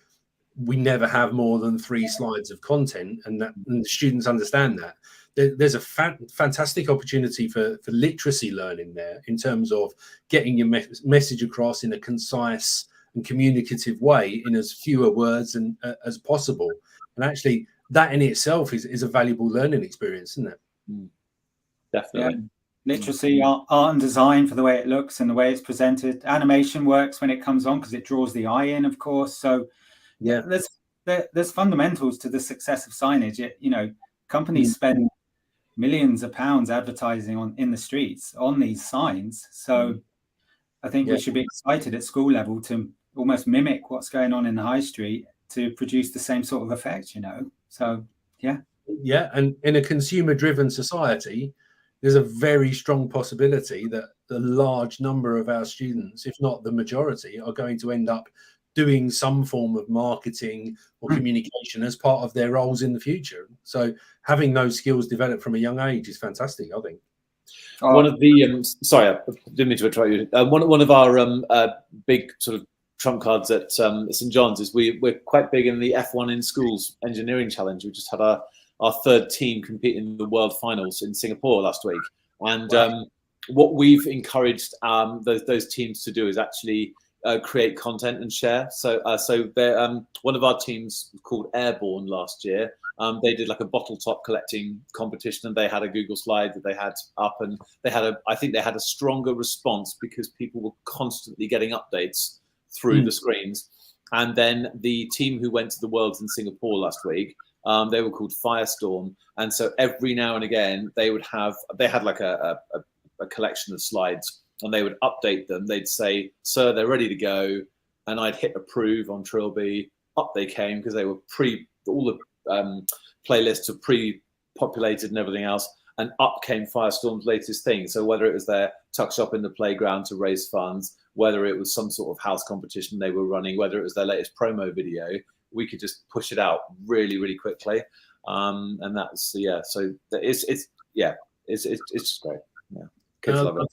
we never have more than 3 slides of content, and the students understand that, there's a fantastic opportunity for literacy learning there in terms of getting your message across in a concise and communicative way in as fewer words as possible. And actually, that in itself is a valuable learning experience, isn't it? Definitely. Yeah. Literacy, art and design for the way it looks and the way it's presented. Animation works when it comes on because it draws the eye in, of course. So yeah, there's fundamentals to the success of signage. You know, companies spend millions of pounds advertising in the streets on these signs. So I think we should be excited at school level to almost mimic what's going on in the high street to produce the same sort of effect, you know. So yeah, and in a consumer-driven society, there's a very strong possibility that the large number of our students, if not the majority, are going to end up doing some form of marketing or communication as part of their roles in the future. So having those skills developed from a young age is fantastic, I think. One of the sorry, I didn't mean to interrupt you. One of our big sort of trump cards at St John's is we're quite big in the F1 in Schools engineering challenge. We just had our 3rd team compete in the world finals in Singapore last week, and what we've encouraged those teams to do is actually create content and share. So one of our teams called Airborne last year. They did like a bottle top collecting competition, and they had a Google slide that they had up, and I think they had a stronger response because people were constantly getting updates through the screens. And then the team who went to the Worlds in Singapore last week, they were called Firestorm. And so every now and again, they had like a collection of slides, and they would update them. They'd say, "Sir, they're ready to go." And I'd hit approve on Trilby. Up they came, because they were all the playlists are pre-populated and everything else. And up came Firestorm's latest thing. So whether it was their tuck shop in the playground to raise funds, whether it was some sort of house competition they were running, whether it was their latest promo video, we could just push it out really, really quickly. And that's, so it's just great. Yeah. Kids love it.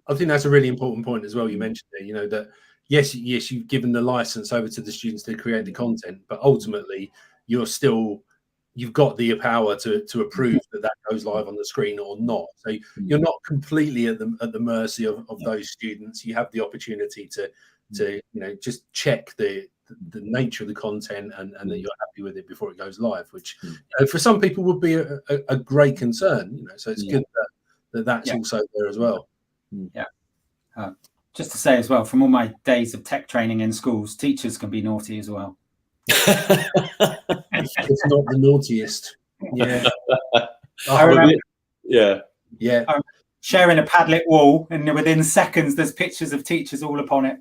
I think that's a really important point as well. You mentioned it, that yes, you've given the license over to the students to create the content, but ultimately you've got the power to approve that goes live on the screen or not. So you're not completely at the mercy of those students. You have the opportunity to just check the nature of the content and that you're happy with it before it goes live, which for some people would be a great concern. So it's good that's also there as well. Yeah. Just to say as well, from all my days of tech training in schools, teachers can be naughty as well. It's not the naughtiest. Yeah. I remember, I'm sharing a Padlet wall, and within seconds there's pictures of teachers all upon it.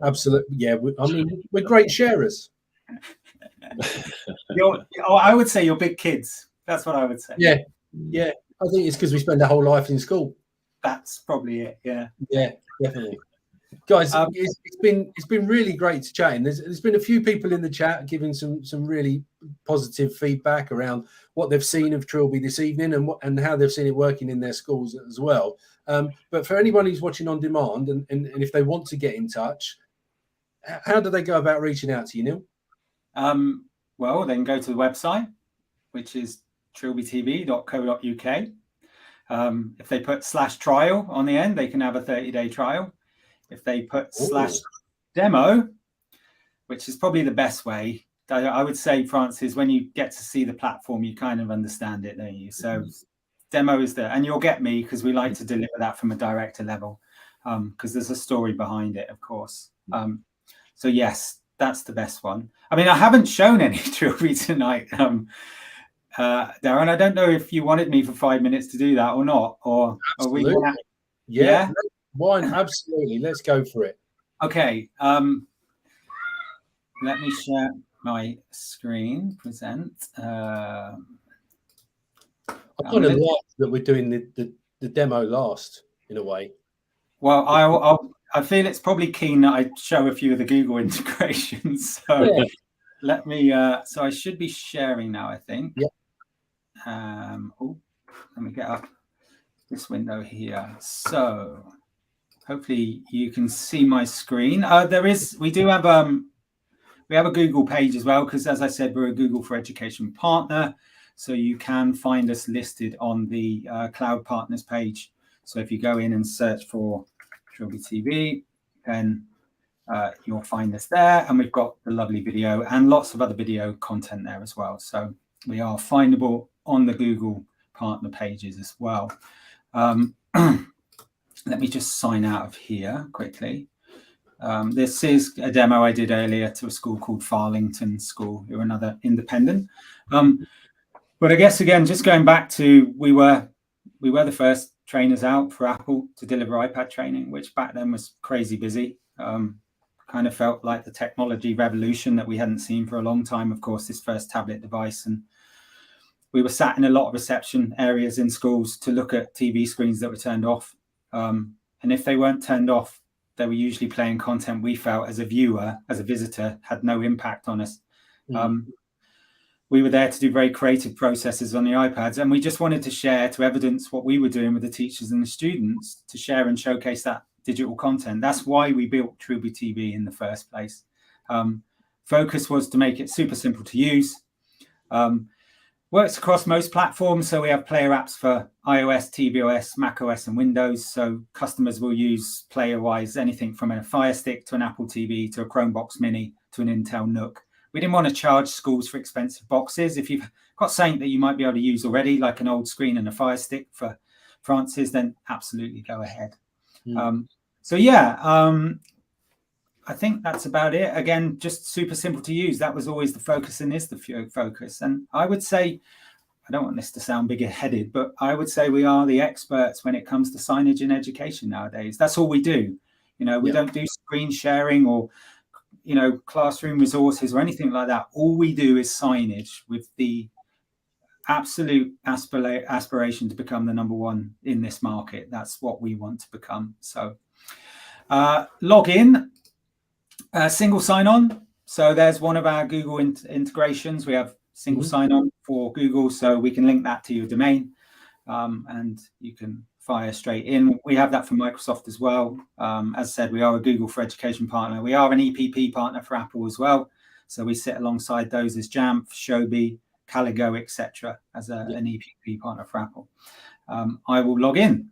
Absolutely. Yeah. We're great sharers. I would say you're big kids. That's what I would say. Yeah. I think it's because we spend our whole life in school. That's probably it. Yeah, definitely. Guys, it's been really great to chat. And there's been a few people in the chat giving some really positive feedback around what they've seen of Trilby this evening and how they've seen it working in their schools as well. But for anyone who's watching on demand and if they want to get in touch, how do they go about reaching out to you, Neil? Well, they can go to the website, which is TrilbyTV.co.uk. If they put /trial on the end, they can have a 30-day trial. If they put /demo, which is probably the best way, I would say, Francis, when you get to see the platform, you kind of understand it, don't you? So demo is there, and you'll get me, because we like to deliver that from a director level, because there's a story behind it, of course. So yes, that's the best one. I mean, I haven't shown any Trilby tonight, Darren. I don't know if you wanted me for 5 minutes to do that or not, or are we gonna... Yeah. Why? Absolutely. Let's go for it. Okay. Let me share my screen. Present. I kind of like that we're doing the demo last, in a way. Well, I feel it's probably keen that I show a few of the Google integrations. So let me. So I should be sharing now, I think. Yeah. Let me get up this window here. So hopefully you can see my screen. We have a Google page as well, because as I said, we're a Google for Education partner. So you can find us listed on the Cloud Partners page. So if you go in and search for Trilby TV, then you'll find us there. And we've got the lovely video and lots of other video content there as well. So we are findable on the Google partner pages as well. Let me just sign out of here quickly. This is a demo I did earlier to a school called Farlington School, who are another independent. But I guess, again, just going back to, we were the first trainers out for Apple to deliver iPad training, which back then was crazy busy. Kind of felt like the technology revolution that we hadn't seen for a long time, of course, this first tablet device. And we were sat in a lot of reception areas in schools to look at TV screens that were turned off. And if they weren't turned off, they were usually playing content we felt as a viewer, as a visitor, had no impact on us. We were there to do very creative processes on the iPads, and we just wanted to share, to evidence what we were doing with the teachers and the students, to share and showcase that digital content. That's why we built Trilby TV in the first place. Focus was to make it super simple to use. Works across most platforms, so we have player apps for iOS, tvOS, macOS, and Windows. So customers will use player-wise anything from a Fire Stick to an Apple TV to a Chromebox Mini to an Intel Nook. We didn't want to charge schools for expensive boxes. If you've got something that you might be able to use already, like an old screen and a Fire Stick for Francis, then absolutely go ahead. I think that's about it. Again, just super simple to use. That was always the focus and is the focus. And I would say, I don't want this to sound bigger-headed, but I would say we are the experts when it comes to signage in education nowadays. That's all we do. You know, we don't do screen sharing or, you know, classroom resources or anything like that. All we do is signage with the absolute aspiration to become the #1 in this market. That's what we want to become. So log in, single sign-on. So there's one of our Google integrations. We have single sign-on for Google, so we can link that to your domain, and you can fire straight in. We have that for Microsoft as well. As I said, we are a Google for Education partner. We are an EPP partner for Apple as well. So we sit alongside those as Jamf, Shobi, Caligo, etc. as an EPP partner for Apple. I will log in.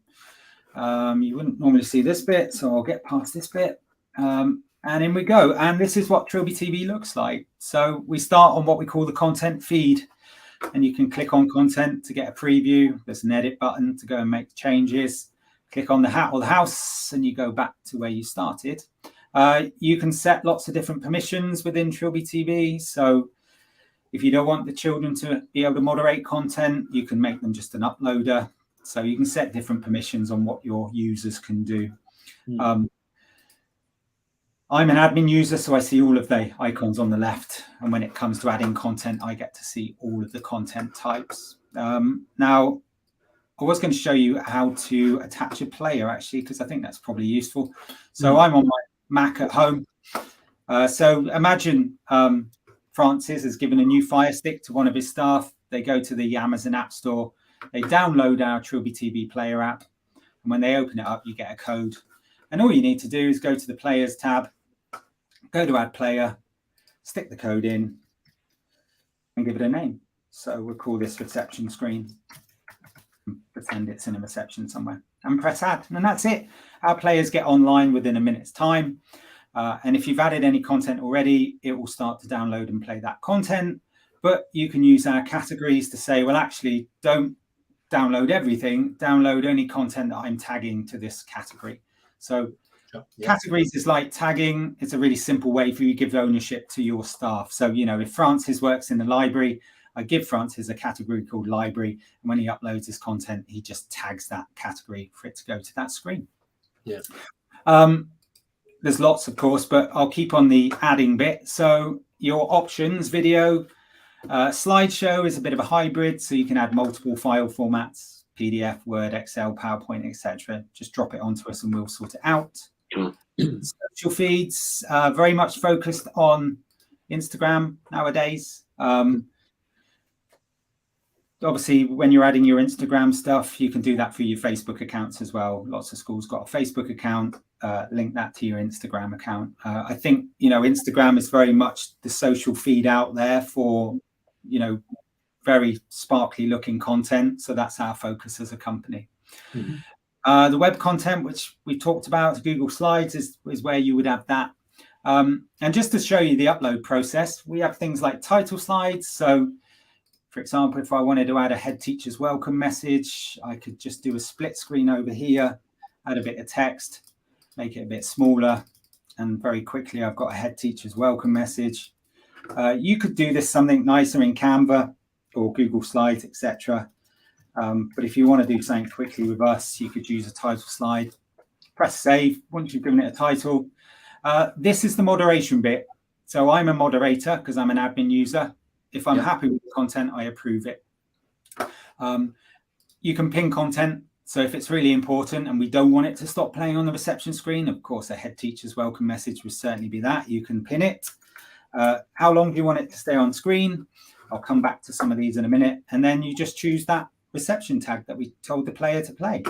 You wouldn't normally see this bit, so I'll get past this bit. And in we go. And this is what Trilby TV looks like. So we start on what we call the content feed. And you can click on content to get a preview. There's an edit button to go and make changes. Click on the hat or the house, and you go back to where you started. You can set lots of different permissions within Trilby TV. So if you don't want the children to be able to moderate content, you can make them just an uploader. So you can set different permissions on what your users can do. I'm an admin user, so I see all of the icons on the left. And when it comes to adding content, I get to see all of the content types. Now, I was going to show you how to attach a player, actually, because I think that's probably useful. So I'm on my Mac at home. So imagine Francis has given a new Fire Stick to one of his staff. They go to the Amazon App Store. They download our Trilby TV Player app. And when they open it up, you get a code. And all you need to do is go to the Players tab, go to Add Player, stick the code in, and give it a name. So we'll call this Reception Screen. Pretend it's in a reception somewhere. And press Add. And that's it. Our players get online within a minute's time. And if you've added any content already, it will start to download and play that content. But you can use our categories to say, well, actually, don't download everything. Download only content that I'm tagging to this category. So categories is like tagging. It's a really simple way for you to give ownership to your staff. So, you know, if Francis works in the library, I give Francis a category called library. And when he uploads his content, he just tags that category for it to go to that screen. There's lots, of course, but I'll keep on the adding bit. So your options, video, slideshow is a bit of a hybrid. So you can add multiple file formats, PDF, Word, Excel, PowerPoint, etc. Just drop it onto us and we'll sort it out. Social feeds, very much focused on Instagram nowadays. Obviously, when you're adding your Instagram stuff, you can do that for your Facebook accounts as well. Lots of schools got a Facebook account. Link that to your Instagram account. I think, you know, Instagram is very much the social feed out there for, you know, very sparkly looking content. So that's our focus as a company. The web content, which we talked about, Google Slides is where you would have that. And just to show you the upload process, we have things like title slides. So, for example, if I wanted to add a head teacher's welcome message, I could just do a split screen over here, add a bit of text, make it a bit smaller, and very quickly I've got a head teacher's welcome message. You could do this something nicer in Canva or Google Slides, etc. But if you want to do something quickly with us, you could use a title slide. Press save once you've given it a title. This is the moderation bit. So I'm a moderator because I'm an admin user. If I'm happy with the content, I approve it. You can pin content. So if it's really important and we don't want it to stop playing on the reception screen, of course, a head teacher's welcome message would certainly be that. You can pin it. How long do you want it to stay on screen? I'll come back to some of these in a minute. And then you just choose that reception tag that we told the player to play.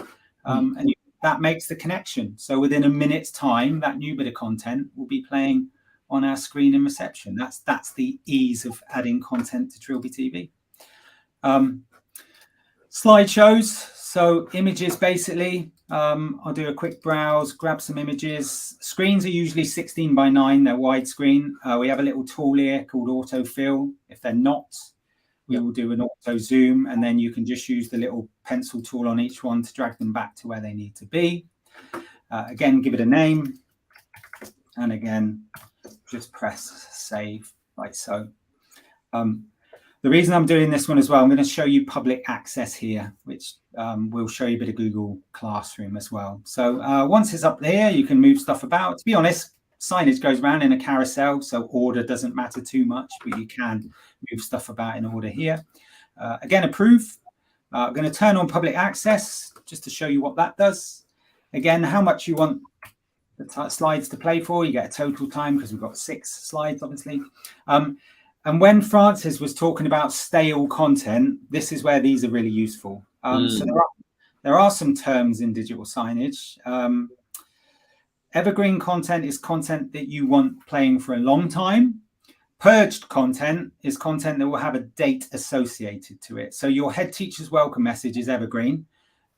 And that makes the connection. So within a minute's time, that new bit of content will be playing on our screen in reception. That's the ease of adding content to Trilby TV. Slideshows. So images, basically, I'll do a quick browse, grab some images. Screens are usually 16:9. They're widescreen. We have a little tool here called autofill. If they're not, we will do an auto zoom, and then you can just use the little pencil tool on each one to drag them back to where they need to be. Again, give it a name. and again, just press save, like so. The reason I'm doing this one as well, I'm going to show you public access here, which will show you a bit of Google Classroom as well. So once it's up there, you can move stuff about. To be honest, signage goes around in a carousel, so order doesn't matter too much, but you can move stuff about in order here. Again, approve. I'm going to turn on public access just to show you what that does. Again, how much you want the slides to play for. You get a total time because we've got 6 slides, obviously. And when Francis was talking about stale content, this is where these are really useful. So there are some terms in digital signage. Evergreen content is content that you want playing for a long time. Purged content is content that will have a date associated to it. So your head teacher's welcome message is evergreen.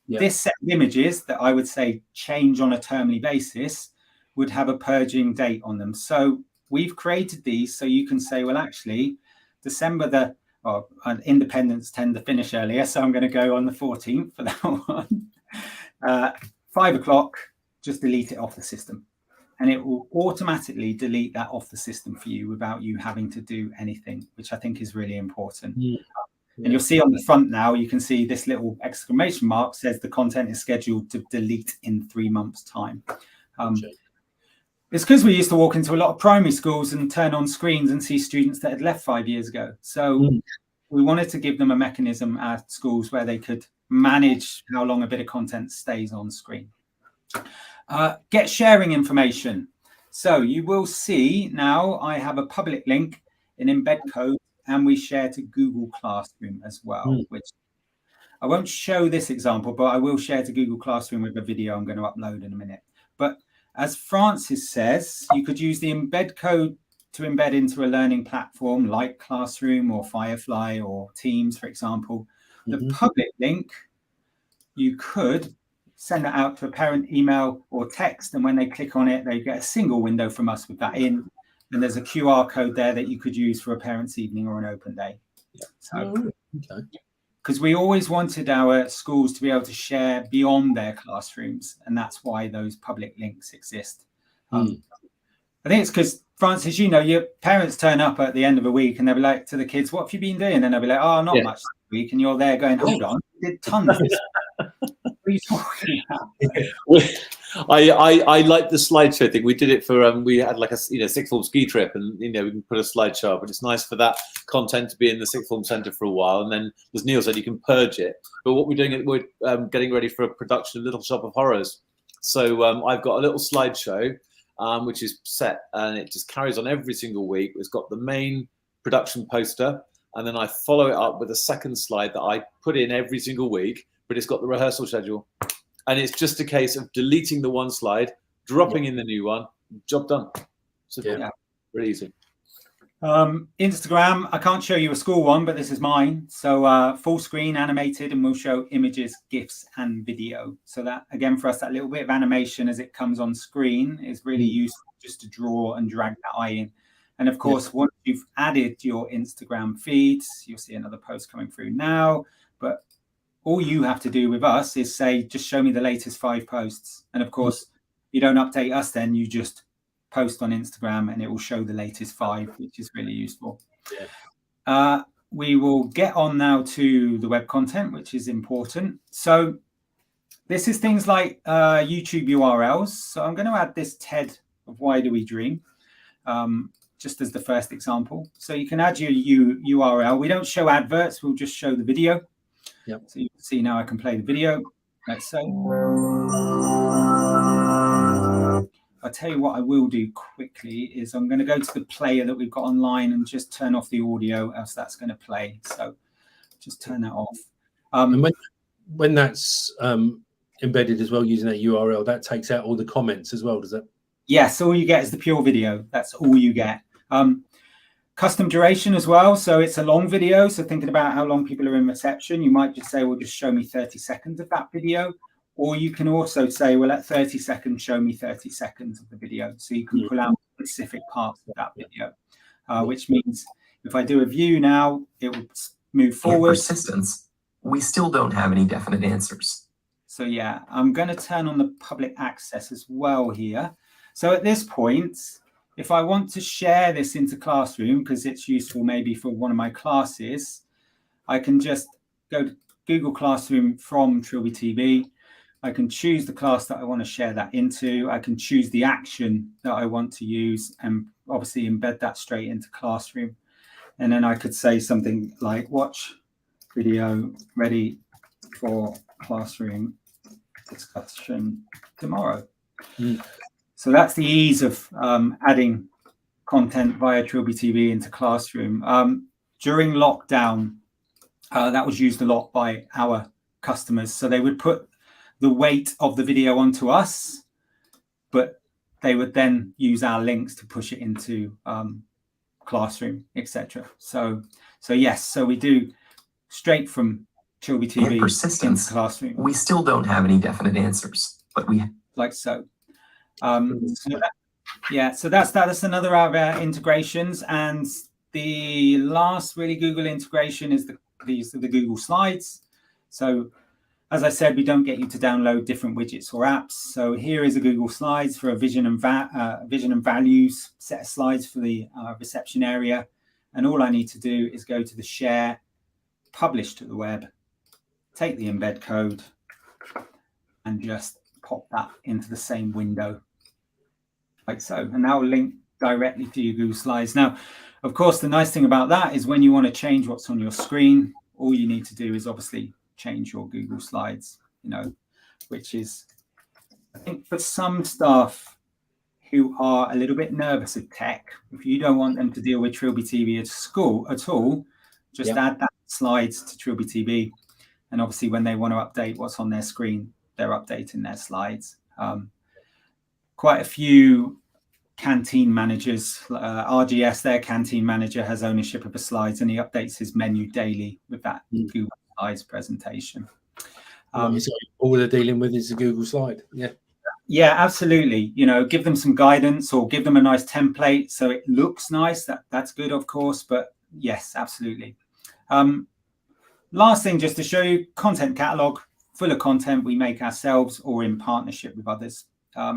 Yeah. This set of images that I would say change on a termly basis would have a purging date on them. So we've created these so you can say, well, actually, December Independence tend to finish earlier, so I'm going to go on the 14th for that one. 5 o'clock, just delete it off the system. And it will automatically delete that off the system for you without you having to do anything, which I think is really important. Yeah. And you'll see on the front now, you can see this little exclamation mark says the content is scheduled to delete in 3 months' time. It's because we used to walk into a lot of primary schools and turn on screens and see students that had left 5 years ago. So we wanted to give them a mechanism at schools where they could manage how long a bit of content stays on screen. Get sharing information. So you will see now I have a public link in embed code, and we share to Google Classroom as well, which I won't show this example, but I will share to Google Classroom with a video I'm going to upload in a minute. But as Francis says, you could use the embed code to embed into a learning platform like Classroom or Firefly or Teams, for example. The public link, you could send that out to a parent email or text, and when they click on it, they get a single window from us with that in. And there's a QR code there that you could use for a parent's evening or an open day. So, because we always wanted our schools to be able to share beyond their classrooms, and that's why those public links exist. I think it's because, Francis, you know, your parents turn up at the end of a week and they'll be like to the kids, what have you been doing? And they'll be like, oh, not much this week. And you're there going, hold on, we did tons this week. What are you talking about? I like the slideshow thing. We did it for we had like a sixth form ski trip, and we can put a slideshow up, and it's nice for that content to be in the sixth form centre for a while. And then, as Neil said, you can purge it. But what we're doing, we're getting ready for a production of Little Shop of Horrors. So I've got a little slideshow which is set, and it just carries on every single week. It's got the main production poster, and then I follow it up with a second slide that I put in every single week, but it's got the rehearsal schedule. And it's just a case of deleting the one slide, dropping in the new one, job done. So really easy. Instagram, I can't show you a school one, but this is mine. So full screen animated, and we'll show images, GIFs and video. So that, again, for us, that little bit of animation as it comes on screen is really useful just to draw and drag that eye in. And of course, once you've added your Instagram feeds, you'll see another post coming through now. But all you have to do with us is say, just show me the latest 5 posts. And of course, you don't update us, then you just post on Instagram and it will show the latest 5, which is really useful. We will get on now to the web content, which is important. So this is things like YouTube URLs. So I'm going to add this TED of Why Do We Dream, just as the first example. So you can add your URL. We don't show adverts, we'll just show the video. So you can see now I can play the video. Let's say. I'll tell you what I will do quickly is I'm going to go to the player that we've got online and just turn off the audio, else that's going to play. So just turn that off. And when that's embedded as well using that URL, that takes out all the comments as well, does it? Yes, all you get is the pure video. That's all you get. Custom duration as well. So it's a long video. So thinking about how long people are in reception, you might just say, well, just show me 30 seconds of that video. Or you can also say, well, at 30 seconds, show me 30 seconds of the video. So you can pull out specific parts of that video, which means if I do a view now, it will move forward. Persistence, we still don't have any definite answers. So yeah, I'm going to turn on the public access as well here. So at this point, if I want to share this into Classroom, because it's useful maybe for one of my classes, I can just go to Google Classroom from Trilby TV. I can choose the class that I want to share that into. I can choose the action that I want to use and obviously embed that straight into Classroom. And then I could say something like, watch video ready for classroom discussion tomorrow. So that's the ease of adding content via Trilby TV into Classroom. During lockdown, that was used a lot by our customers. So they would put the weight of the video onto us, but they would then use our links to push it into Classroom, etc. So yes, so we do straight from Trilby TV and persistence, Classroom. We still don't have any definite answers, but we like so. So that's another of our integrations. And the last really Google integration is the Google Slides. So as I said, we don't get you to download different widgets or apps. So here is a Google Slides for a vision and values set of slides for the reception area. And all I need to do is go to the share, publish to the web, take the embed code, and just pop that into the same window, like so. And that will link directly to your Google Slides. Now, of course, the nice thing about that is when you want to change what's on your screen, all you need to do is obviously change your Google Slides, which is, I think, for some staff who are a little bit nervous of tech, if you don't want them to deal with Trilby TV at all, just add that slides to Trilby TV. And obviously when they want to update what's on their screen, they're updating their slides. Quite a few canteen managers, RGS, their canteen manager has ownership of the slides and he updates his menu daily with that Google Slides presentation. So all they're dealing with is the Google Slide. Yeah, absolutely. Give them some guidance or give them a nice template so it looks nice. That's good, of course, but yes, absolutely. Last thing, just to show you, content catalog, full of content we make ourselves or in partnership with others.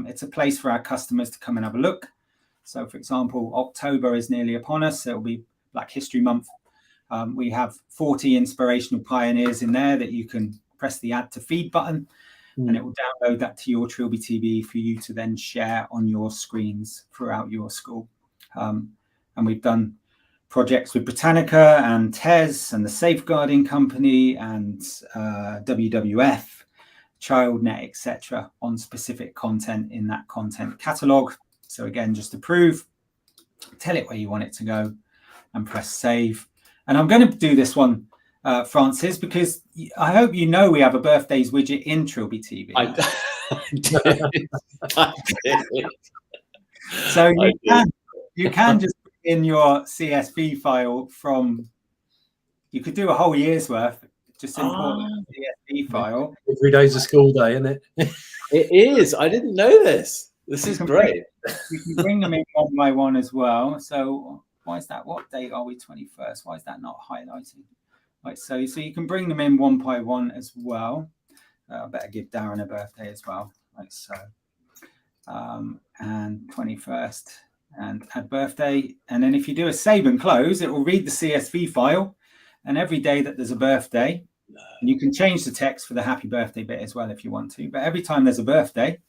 It's a place for our customers to come and have a look. So, for example, October is nearly upon us. It'll be Black History Month. We have 40 inspirational pioneers in there that you can press the add to feed button and it will download that to your Trilby TV for you to then share on your screens throughout your school. And we've done projects with Britannica and TES and the Safeguarding Company and WWF, ChildNet, etc. on specific content in that content catalog. So again, just to prove, tell it where you want it to go and press save. And I'm going to do this one, Francis, because I hope you know we have a birthdays widget in Trilby TV. I did. So you can just put in your CSV file from, you could do a whole year's worth, just import the CSV file. Every day's a school day, isn't it? It is. I didn't know this. This is great. You can bring them in one by one as well. So why is that? What date are we? 21st. Why is that not highlighted? Right. So you can bring them in one by one as well. I better give Darren a birthday as well. Like so. And 21st and add birthday. And then if you do a save and close, it will read the CSV file. And every day that there's a birthday, and you can change the text for the happy birthday bit as well if you want to. But every time there's a birthday,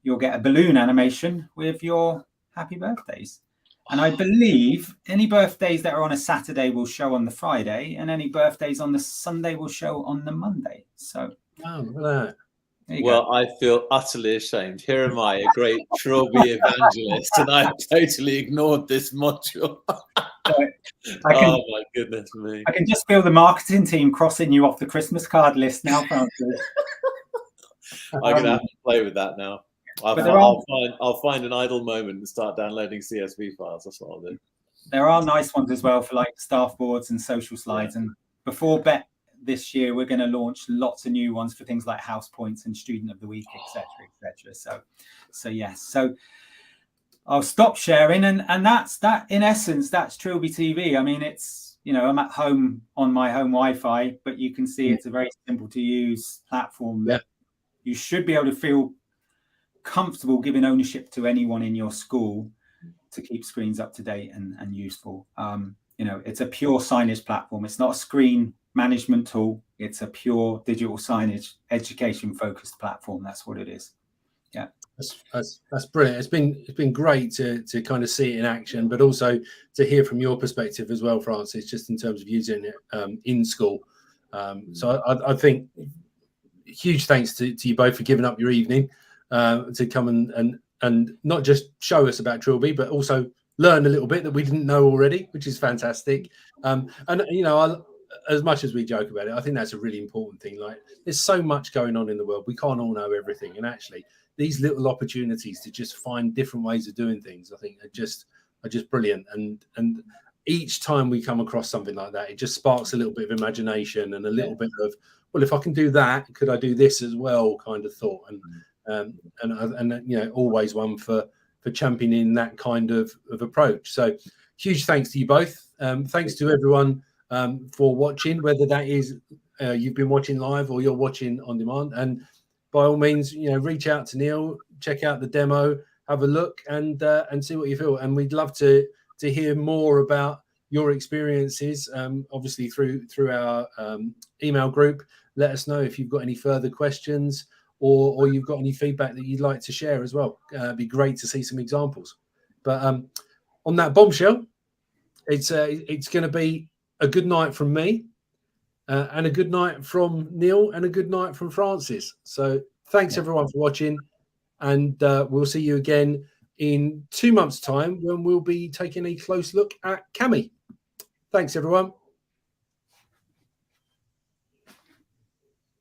you'll get a balloon animation with your happy birthdays. And I believe any birthdays that are on a Saturday will show on the Friday, and any birthdays on the Sunday will show on the Monday. So, well, I feel utterly ashamed. Here am I, a great Trilby evangelist, and I've totally ignored this module. Oh my goodness me! I can just feel the marketing team crossing you off the Christmas card list now, Francis. I'm gonna have to play with that now. I'll find an idle moment and start downloading CSV files. That's what I'll do. There are nice ones as well for like staff boards and social slides. And before BET this year, we're going to launch lots of new ones for things like house points and student of the week, etc., etc. So yes. So I'll stop sharing, and that's that. In essence, that's Trilby TV. I mean, it's, I'm at home on my home Wi-Fi, but you can see it's a very simple to use platform. Yeah. You should be able to feel comfortable giving ownership to anyone in your school to keep screens up to date and useful. You know, it's a pure signage platform. It's not a screen management tool. It's a pure digital signage education focused platform. That's what it is. Yeah. That's brilliant. It's been great to kind of see it in action, but also to hear from your perspective as well, Francis, just in terms of using it in school. So I think huge thanks to you both for giving up your evening to come and not just show us about Trilby, but also learn a little bit that we didn't know already, which is fantastic. And you know, as much as we joke about it, I think that's a really important thing. Like, there's so much going on in the world. We can't all know everything, and actually these little opportunities to just find different ways of doing things, I think are just brilliant. And each time we come across something like that, it just sparks a little bit of imagination and a little bit of, well, if I can do that, could I do this as well, kind of thought. And you know, always one for championing that kind of approach. So huge thanks to you both. Thanks to everyone for watching, whether that is you've been watching live or you're watching on demand. And by all means, you know, reach out to Neil, check out the demo, have a look, and see what you feel. And we'd love to hear more about your experiences, obviously through our email group. Let us know if you've got any further questions or you've got any feedback that you'd like to share as well. It'd be great to see some examples. But on that bombshell, it's going to be a good night from me, and a good night from Neil, and a good night from Francis. So thanks everyone for watching, and we'll see you again in 2 months' time when we'll be taking a close look at Cami. Thanks everyone.